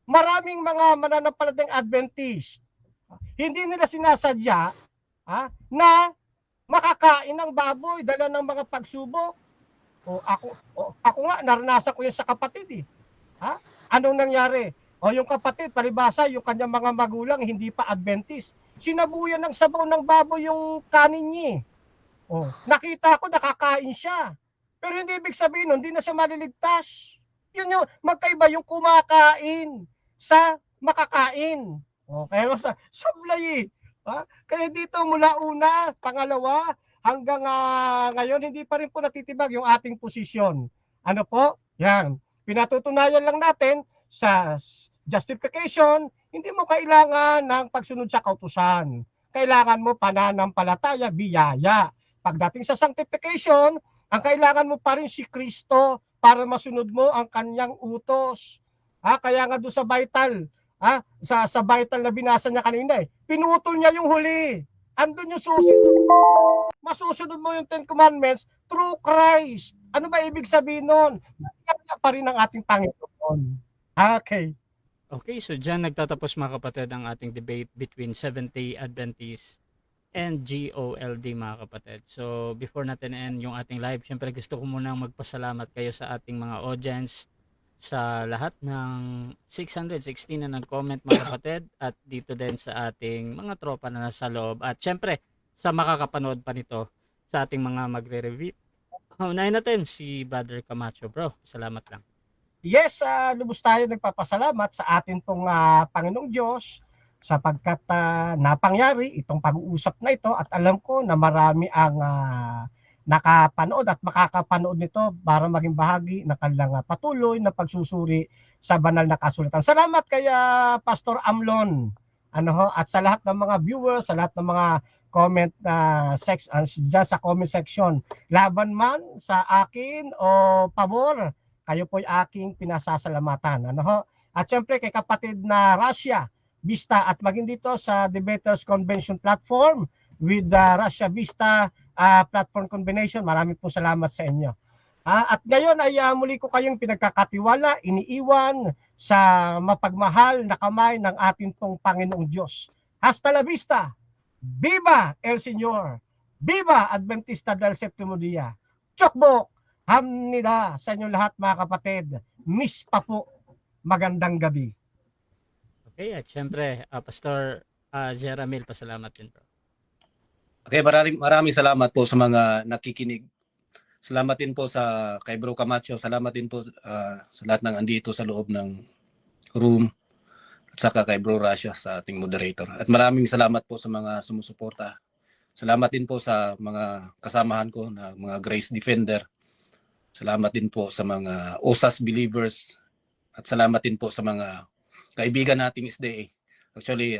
Maraming mga mananampalatayang Adventist, hindi nila sinasadya na makakain ng baboy dala ng mga pagsubok. Ako nga, naranasan ko yan sa kapatid Anong nangyari? Yung kapatid, palibasa, yung kanyang mga magulang, hindi pa Adventist. Sinabuyan ng sabaw ng baboy yung kanin niya. Nakita ko, nakakain siya. Pero hindi ibig sabihin, hindi na siya maliligtas. Yun yung, magkaiba yung kumakain sa makakain. Kaya sa sablay Kaya dito mula una, pangalawa, hanggang ngayon, hindi pa rin po natitibag yung ating posisyon. Ano po? Yan. Pinatutunayan lang natin sa justification, hindi mo kailangan ng pagsunod sa kautusan. kailangan mo pananampalataya, biyaya. Pagdating sa sanctification, ang kailangan mo pa rin si Kristo para masunod mo ang kanyang utos. Kaya nga doon sa vital, sa vital na binasa niya kanina, pinutol niya yung huli. Andun yung susi. Masusunod mo yung Ten Commandments through Christ. Ano ba ibig sabihin nun? Biyaya pa rin ang ating Panginoon. Okay. Okay, so dyan nagtatapos mga kapatid ang ating debate between Seventh-day Adventist and GOLD mga kapatid. So before natin end yung ating live, syempre gusto ko munang magpasalamat kayo sa ating mga audience, sa lahat ng 616 na nag-comment mga kapatid, at dito din sa ating mga tropa na nasa loob, at syempre sa makakapanood pa nito sa ating mga magre-review. Unahin natin si Brother Camacho. Bro, salamat lang. Yes, lubos tayo nagpapasalamat sa atin pong Panginoong Diyos sapagkat napangyari itong pag-uusap na ito, at alam ko na marami ang nakapanood at makakapanood nito para maging bahagi ng kanilang patuloy na pagsusuri sa banal na kasulatan. Salamat kay Pastor Amlon at sa lahat ng mga viewers, sa lahat ng mga comment dyan sa comment section. Laban man sa akin o pabor, kayo po'y aking pinasasalamatan. At syempre kay kapatid na Russia Vista, at maging dito sa Debaters Convention platform with Russia Vista platform combination. Maraming po salamat sa inyo. At ngayon ay muli ko kayong pinagkakatiwala, iniiwan sa mapagmahal na kamay ng ating pong Panginoong Diyos. Hasta la vista! Viva el Señor! Viva Adventista del Septimo Dia! Chokbok! Hamnida sa inyo lahat mga kapatid. Miss pa po. Magandang gabi. Okay, at syempre Pastor Jeramil, pasalamat din bro. Okay, maraming salamat po sa mga nakikinig. Salamat din po sa kay Bro Camacho. Salamat din po sa lahat ng andito sa loob ng room. At saka kay Bro Russia sa ating moderator. At maraming salamat po sa mga sumusuporta. Salamat din po sa mga kasamahan ko na mga Grace Defender. Salamat din po sa mga OSAS believers. At salamat din po sa mga kaibigan nating SDA. Actually,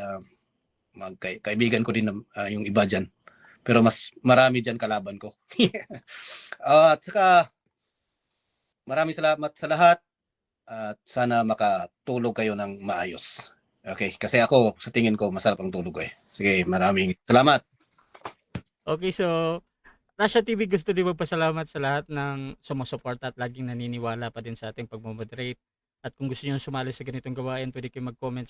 kaibigan ko din yung iba dyan. Pero mas marami dyan kalaban ko. At saka maraming salamat sa lahat. At sana makatulog kayo ng maayos. Okay, kasi ako sa tingin ko masarap ang tulog ko eh. Sige, maraming salamat. Okay, so Russia TV gusto din magpasalamat sa lahat ng sumusuporta at laging naniniwala pa din sa ating pagmoderate. At kung gusto niyo sumali sa ganitong gawain, pwede kayo mag-comment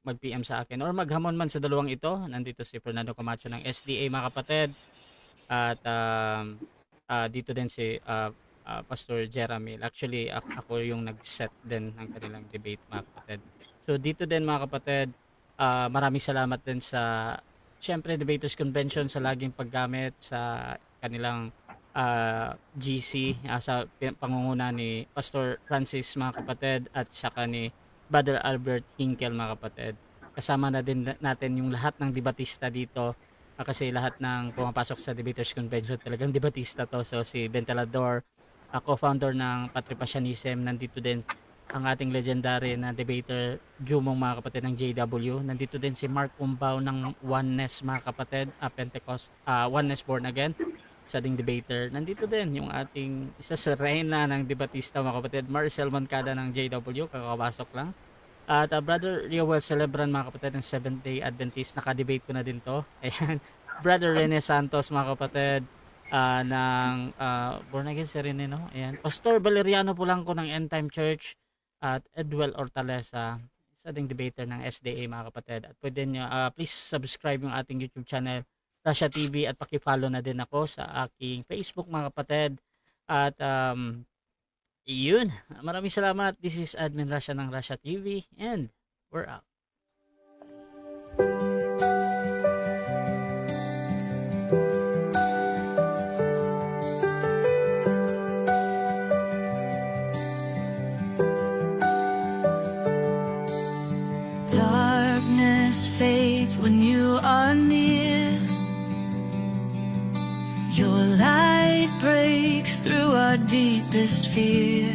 mag-PM sa akin or maghamon man sa dalawang ito. Nandito si Fernando Camacho ng SDA mga kapatid. At dito din si Pastor Jeramil. Actually, ako yung nag-set din ng kanilang debate mga kapatid. So dito din mga kapatid, maraming salamat din sa syempre Debaters Convention sa laging paggamit sa kanilang GC sa pangunguna ni Pastor Francis mga kapatid, at saka ni Brother Albert Hinkel mga kapatid. Kasama na din natin yung lahat ng debatista dito kasi lahat ng pumapasok sa Debaters Convention talagang debatista to. So si Ventilador, co-founder ng Patripasyanism, nandito din ang ating legendary na debater Jumong mga kapatid ng JW. Nandito din si Mark Umbaw ng Oneness mga kapatid, Pentecost, Oneness Born Again, sa ding debater. Nandito din yung ating isa sa reyna ng debatista mga kapatid, Maricel Moncada ng JW, kakapasok lang. At Brother Riowel Celebran mga kapatid ng Seventh-day Adventist, nakadebate ko na din to. Ayan. Brother Rene Santos mga kapatid ng Born Again si Rene, no? Ayan. Pastor Valeriano Polanco ng End Time Church, at Edwell Hortaleza, isa ding debater ng SDA mga kapatid. At pwede nyo, please subscribe yung ating YouTube channel Russia TV, at paki-follow na din ako sa aking Facebook mga kapatid. At yun, maraming salamat. This is Admin Russia ng Russia TV, and we're out. Darkness fades when you are near. Your light breaks through our deepest fear.